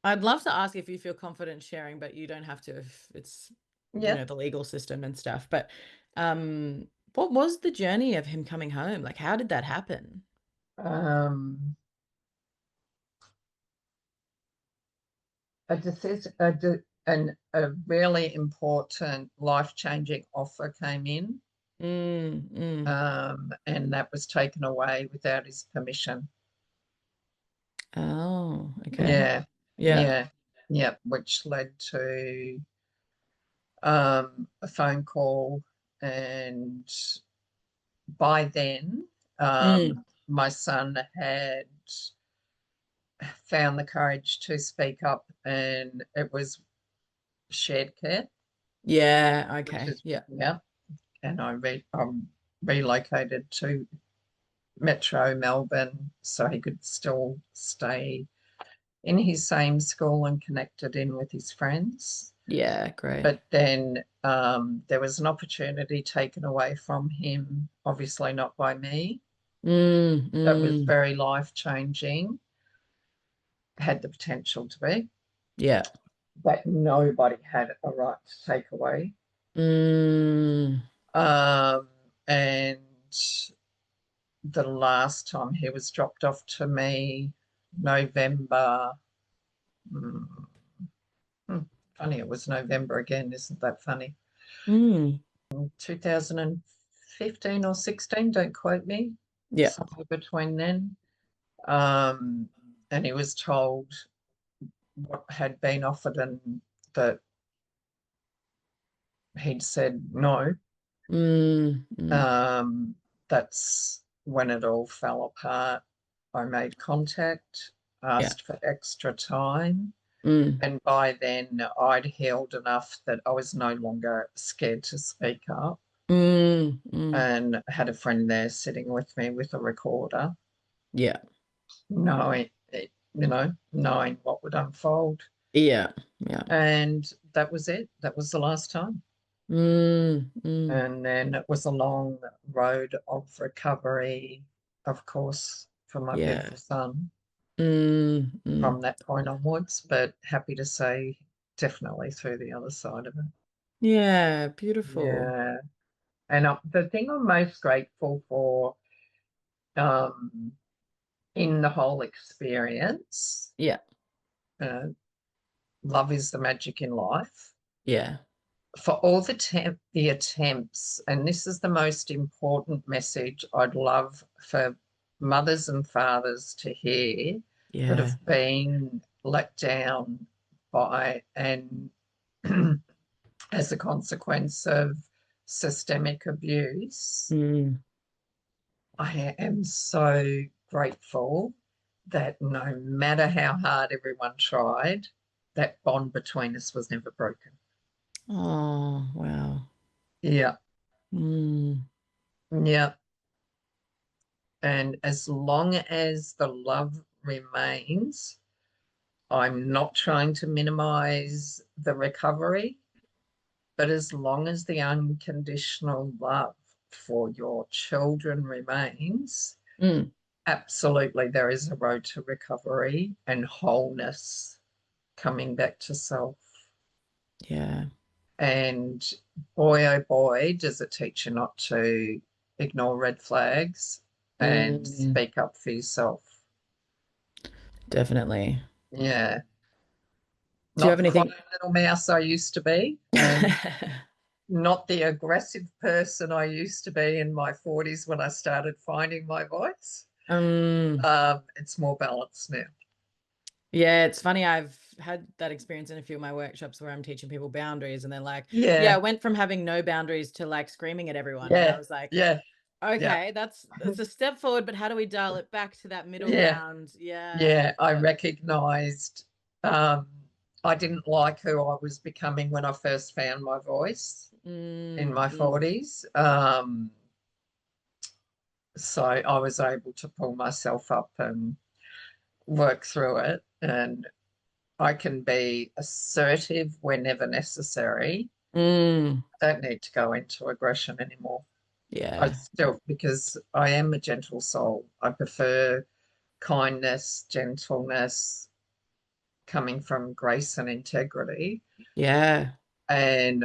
I'd love to ask if you feel confident sharing, but you don't have to if it's, Yeah. the legal system and stuff. But what was the journey of him coming home? Like, how did that happen? Um, a decision, a really important life-changing offer came in, Mm. and that was taken away without his permission. Oh, okay. Yeah, Yeah. yeah, yeah, which led to a phone call, and by then, Mm. my son had found the courage to speak up, and it was shared care, Yeah, which okay. is Yeah. yeah. And I'm relocated to Metro Melbourne so he could still stay in his same school and connected in with his friends. Yeah, great. But then there was an opportunity taken away from him, obviously not by me. That was Mm. very life changing, had the potential to be, Yeah. but nobody had a right to take away. Mm. And the last time he was dropped off to me, November. mm, Funny, it was November again. Isn't that funny? Mm. 2015 or 16, don't quote me, Yeah. somewhere between then. Um, and he was told what had been offered and that he'd said no. Mm. Um, that's when it all fell apart. I made contact, Yeah. asked for extra time, Mm. and by then I'd healed enough that I was no longer scared to speak up, Mm. and had a friend there sitting with me with a recorder, Yeah. knowing knowing what would unfold. Yeah. Yeah. And that was it. That was the last time. Mm. And then it was a long road of recovery, of course, for my Yeah. beautiful son Mm. from that point onwards, but happy to say definitely through the other side of it. Yeah, beautiful. Yeah. And the thing I'm most grateful for um, in the whole experience, Yeah. uh, love is the magic in life. Yeah. For all the attempts, and this is the most important message I'd love for mothers and fathers to hear that Yeah. have been let down by and as a consequence of systemic abuse. Mm. I am so grateful that no matter how hard everyone tried, that bond between us was never broken. Oh, wow. Yeah, Mm. yeah. And as long as the love remains, I'm not trying to minimize the recovery, but as long as the unconditional love for your children remains, Mm. absolutely there is a road to recovery and wholeness, coming back to self. Yeah. And boy, oh boy, does it teach you not to ignore red flags and Mm. speak up for yourself. Definitely. Yeah. Do you have Not quite anything? a little mouse I used to be. And not the aggressive person I used to be in my 40s when I started finding my voice. Um, It's more balanced now. yeah, it's funny. I've had that experience in a few of my workshops where I'm teaching people boundaries and they're like, yeah, I Yeah, went from having no boundaries to like screaming at everyone. And I yeah, was like, yeah, yeah, okay, that's a step forward, but how do we dial it back to that middle yeah, ground? Yeah, yeah. I yeah. recognized um, I didn't like who I was becoming when I first found my voice in Mm, my mm, 40s. So I was able to pull myself up and work through it. And I can be assertive whenever necessary. mm, I don't need to go into aggression anymore. I yeah, still, because I am a gentle soul, I prefer kindness, gentleness, coming from grace and integrity. yeah. And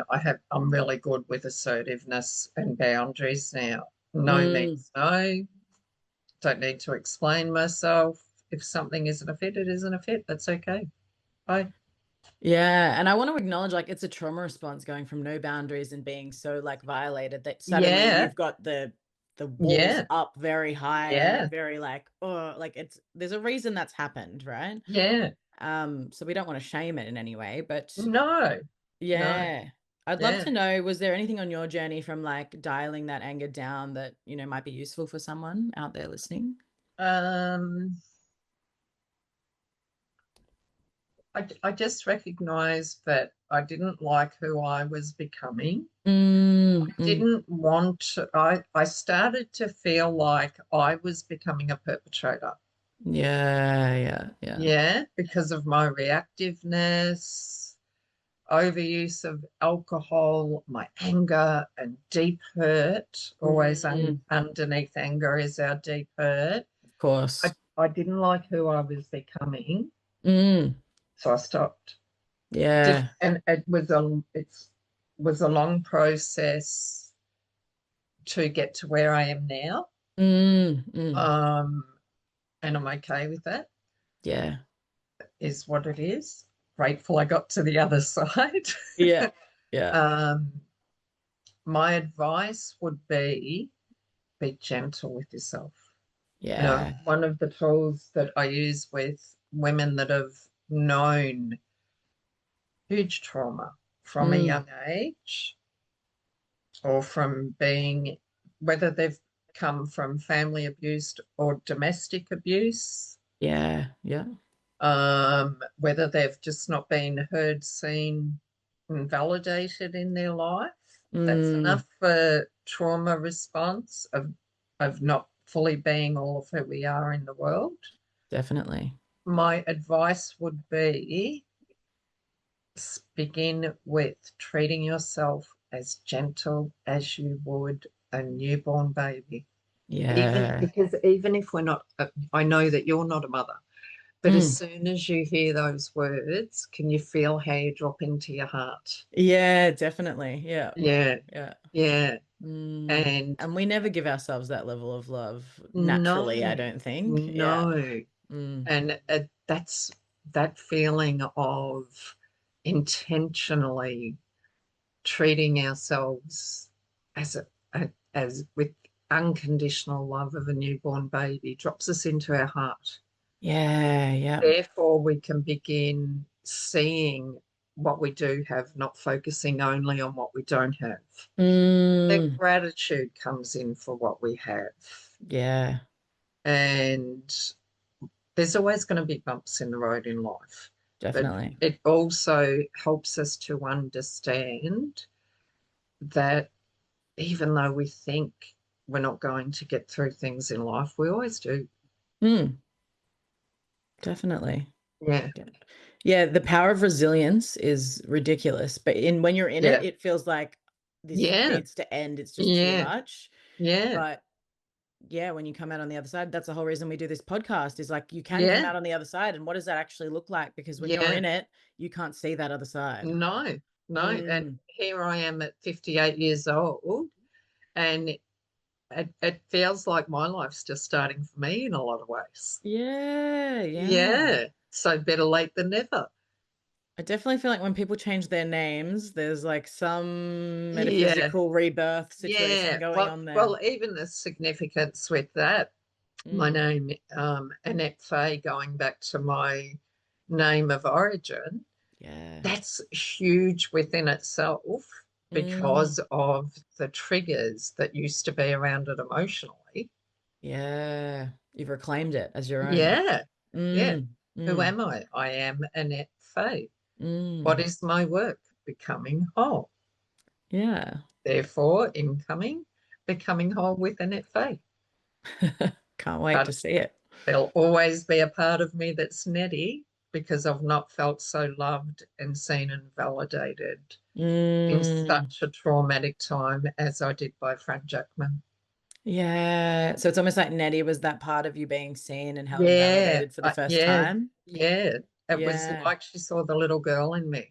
I'm really good with assertiveness and boundaries now. No Mm. means no. Don't need to explain myself. If something isn't a fit, it isn't a fit. That's okay. Bye. Yeah, and I want to acknowledge like it's a trauma response going from no boundaries and being so like violated that suddenly Yeah, you've got the walls yeah, up very high and like yeah, very like oh like it's there's a reason that's happened, right? yeah. So we don't want to shame it in any way, but No, no, yeah. I'd love yeah. to know, was there anything on your journey from like dialing that anger down that, might be useful for someone out there listening? Um, I just recognized that I didn't like who I was becoming. Mm, mm. Didn't want to, I started to feel like I was becoming a perpetrator. Yeah, yeah, yeah. Yeah, because of my reactiveness, overuse of alcohol, my anger and deep hurt. Always Mm, underneath anger is our deep hurt. of course. I didn't like who I was becoming, Mm, so I stopped. yeah. And it was a long process to get to where I am now. Mm, mm. Um, and I'm okay with that, Yeah. is what it is. Grateful I got to the other side. Yeah. Yeah. um, my advice would be gentle with yourself. You know, Yeah. one of the tools that I use with women that have known huge trauma from a Mm, young age or from being, whether they've come from family abuse or domestic abuse, yeah. Yeah. whether they've just not been heard, seen, and validated in their life. That's Mm, enough for trauma response of not fully being all of who we are in the world. definitely. My advice would be begin with treating yourself as gentle as you would a newborn baby. Even Yeah. because even if we're not, I know that you're not a mother, but as Mm, soon as you hear those words, can you feel how you drop into your heart? yeah, definitely. Yeah. Yeah, Yeah. yeah. Mm. And And we never give ourselves that level of love naturally, I no, don't think. Yeah. no. Mm. And that's that feeling of intentionally treating ourselves as as with unconditional love of a newborn baby drops us into our heart. Yeah. Yeah. Therefore, we can begin seeing what we do have, not focusing only on what we don't have. Then Mm, gratitude comes in for what we have. yeah, And there's always going to be bumps in the road in life, but definitely. it also helps us to understand that even though we think we're not going to get through things in life, we always do. Mm, definitely. Yeah, Yeah. Yeah, the power of resilience is ridiculous, but when you're in it, yeah, it feels like this yeah, needs to end. It's just too yeah, much. yeah, But yeah, when you come out on the other side, that's the whole reason we do this podcast is like you can come yeah, out on the other side. And what does that actually look like? Because when you're yeah. in it, you can't see that other side. No, no. And Mm, here I am at 58 years old, and it feels like my life's just starting for me in a lot of ways. yeah, yeah. Yeah. So better late than never. I definitely feel like when people change their names, there's like some Yeah, metaphysical rebirth situation yeah. going Well, on there. well, even the significance with that, my Mm, name, Annette Faye, going back to my name of origin, yeah. that's huge within itself Mm, because of the triggers that used to be around it emotionally. yeah. You've reclaimed it as your own. Yeah, yeah. Mm, Who mm, am I? I am Annette Faye. What mm. is my work? Becoming whole. Yeah. Therefore, incoming, becoming whole with Annette Faye. Can't wait to But see it. there'll always be a part of me that's Nettie because I've not felt so loved and seen and validated in Mm, such a traumatic time as I did by Frank Jackman. yeah. So it's almost like Nettie was that part of you being seen and held and Yeah, validated for the first yeah, time. yeah. It was Yeah. like she saw the little girl in me.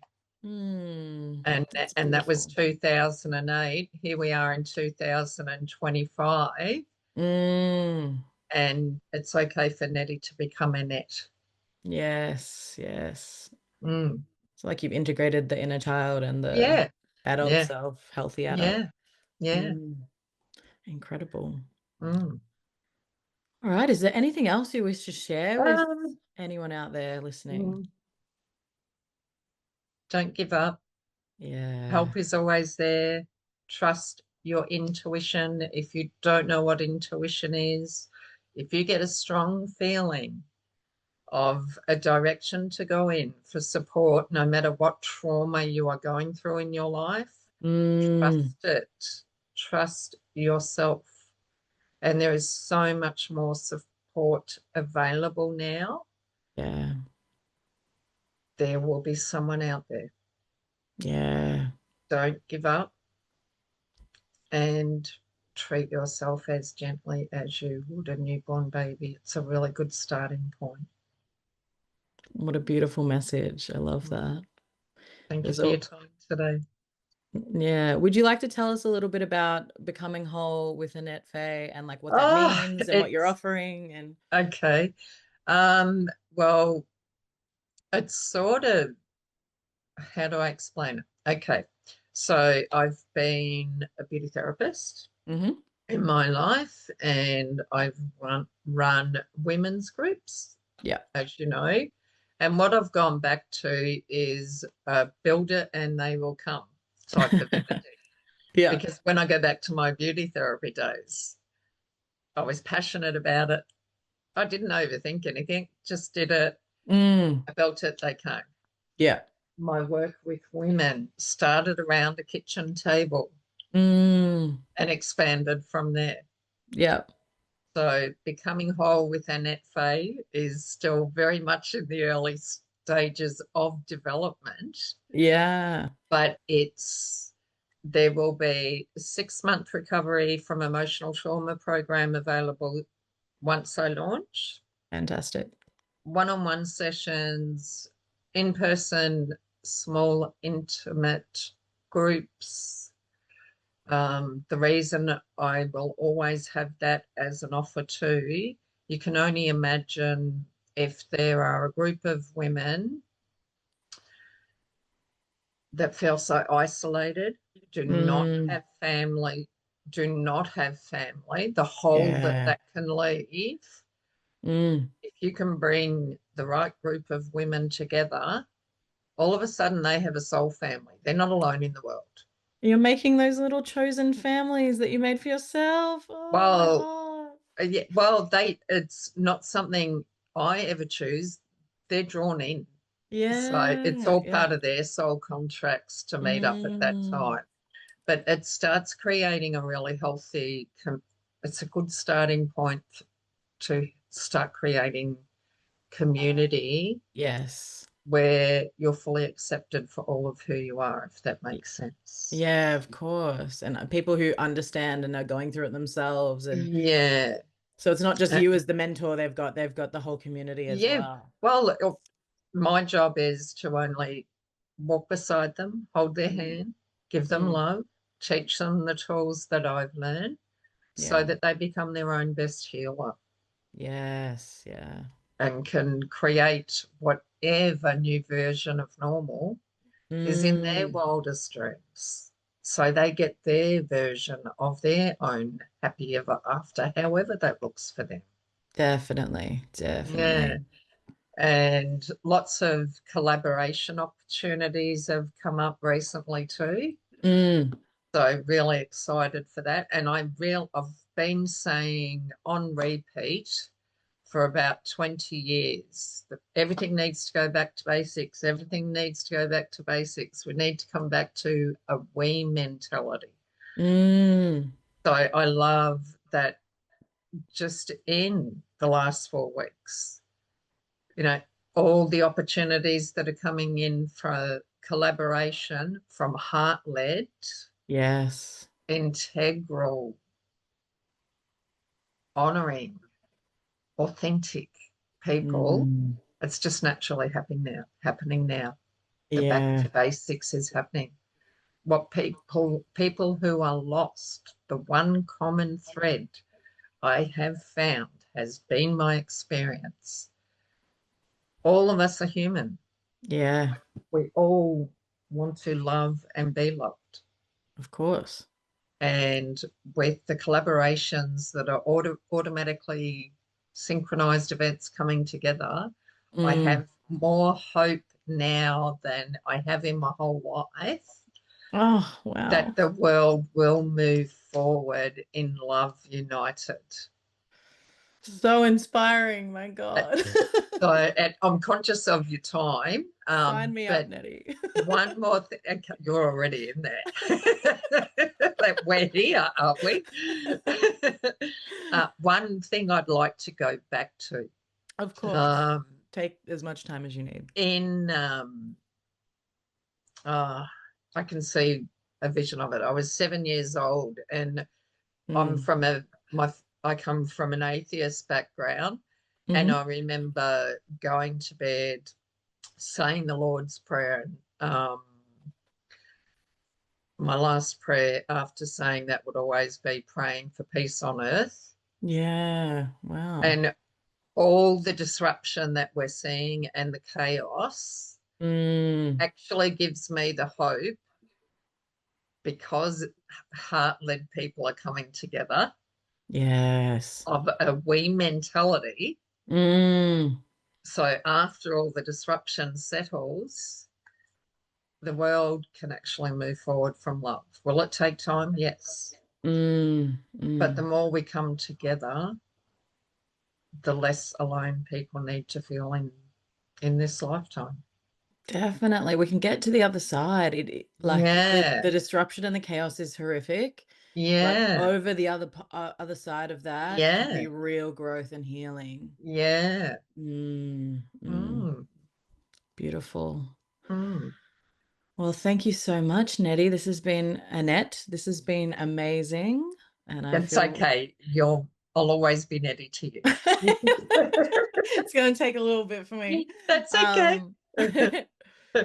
And That's and that was beautiful. 2008. Here we are in 2025, Mm, and it's okay for Nettie to become Annette. yes, yes. Mm. It's like you've integrated the inner child and the Yeah, adult yeah, self, healthy adult. yeah, yeah. Mm, incredible. Mm. All right. Is there anything else you wish to share with Um, anyone out there listening? mm, don't give up. Yeah. Help is always there. Trust your intuition. If you don't know what intuition is, if you get a strong feeling of a direction to go in for support, no matter what trauma you are going through in your life, Mm, trust it. Trust yourself. And there is so much more support available now. yeah. There will be someone out there. Yeah. Don't give up and treat yourself as gently as you would a newborn baby. It's a really good starting point. What a beautiful message. I love that. Thank you There's for your all, time today. yeah. Would you like to tell us a little bit about becoming whole with Annette Faye and like what that Oh, means and what you're it's offering? And okay. Well, it's sort of, how do I explain it? Okay. So I've been a beauty therapist hmm in my life and I've run women's groups, yeah. as you know. And what I've gone back to is build it and they will come type of energy. Yeah. Because when I go back to my beauty therapy days, I was passionate about it. I didn't overthink anything, just did it. Mm, I built it, they came. yeah. My work with women started around a kitchen table Mm, and expanded from there. yeah. So becoming whole with Annette Faye is still very much in the early stages of development, Yeah. but there will be a 6 month recovery from emotional trauma program available once I launch, Fantastic. one-on-one sessions, in-person, small, intimate groups. The reason I will always have that as an offer too, you can only imagine if there are a group of women that feel so isolated, do not Mm, have family, do not have family, the hole that yeah. that can leave. Mm. If you can bring the right group of women together, all of a sudden they have a soul family. They're not alone in the world. You're making those little chosen families that you made for yourself. Oh, my Well, heart. yeah, well, it's not something I ever choose. They're drawn in. So it's Yeah. all Yeah. part of their soul contracts to meet up at that Mm, time. But it starts creating a really healthy, it's a good starting point to start creating community yes. where you're fully accepted for all of who you are, if that makes sense. Yeah, of course. And people who understand and are going through it themselves. And Yeah. so it's not just Uh, you as the mentor, they've got the whole community as yeah. well. Well, my job is to only walk beside them, hold their Mm, hand, give them mm, love, teach them the tools that I've learned so yeah. that they become their own best healer. Yes. Yeah. and can create whatever new version of normal is in their Mm, wildest dreams. So they get their version of their own happy ever after, however that looks for them. definitely, Yeah. definitely. And lots of collaboration opportunities have come up recently too. Mm, So really excited for that. And I've been saying on repeat for about 20 years that everything needs to go back to basics. Everything needs to go back to basics. We need to come back to a we mentality. mm, So I love that just in the last 4 weeks, you know, all the opportunities that are coming in for collaboration from heart led, yes. integral, honoring, authentic people. Mm, It's just naturally happening now. The back yeah. to basics is happening. What people who are lost, the one common thread I have found has been my experience. All of us are human. Yeah, We all want to love and be loved. of course. And with the collaborations that are automatically synchronized events coming together, I Mm. have more hope now than I have in my whole life Oh, that wow. the world will move forward in love united. So inspiring, my Uh, God. So, and I'm conscious of your time, Sign me up, but Nettie. one more thing, okay, you're already in there. Like, we're here, aren't we? One thing I'd like to go back to Of course. um, Take as much time as you need. in, uh, I can see a vision of it. I was 7 years old, and I'm Mm. from a my I come from an atheist background, and Hmm. I remember going to bed, saying the Lord's Prayer. My last prayer after saying that would always be praying for peace on earth. Yeah. Wow. And all the disruption that we're seeing and the chaos Mm. actually gives me the hope because heart led people are coming together Yes. of a we mentality. Mm. So after all the disruption settles, the world can actually move forward from love. Will it take time? Yes. Mm. But the Mm. more we come together, the less alone people need to feel in this lifetime. Definitely. We can get to the other side. Like the Yeah. disruption and the chaos is horrific, but Yeah. over the other side of that can be Yeah. real growth and healing. Yeah. Mm. Mm. Mm. Beautiful. Mm. Well, thank you so much, Nettie. This has been Annette. This has been amazing. And I That's feel okay. I'll always be netty to you. it's going to take a little bit for me. That's okay. Um,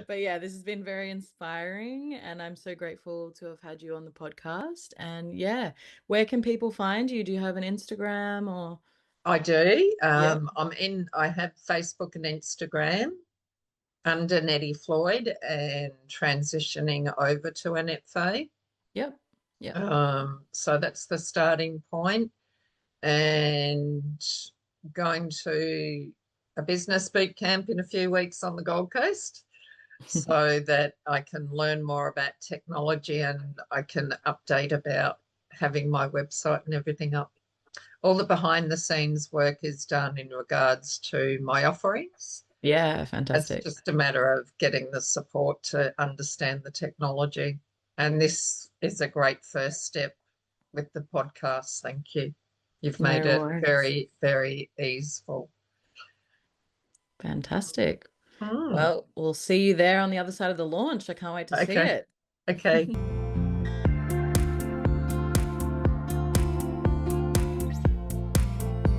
but yeah, this has been very inspiring, and I'm so grateful to have had you on the podcast. And yeah, where can people find you? Do you have an Instagram or? I do. Yep, I have Facebook and Instagram under Nettie Floyd and transitioning over to Annette Faye. yep, yep. So that's the starting point. And going to a business boot camp in a few weeks on the Gold Coast so that I can learn more about technology and I can update about having my website and everything up. All the behind the scenes work is done in regards to my offerings. Yeah, It's fantastic. just a matter of getting the support to understand the technology. And this is a great first step with the podcast. Thank you. You've made No it worries. very, very easeful. Fantastic. Mm, Well, we'll see you there on the other side of the launch. I can't wait to see okay. it. Okay.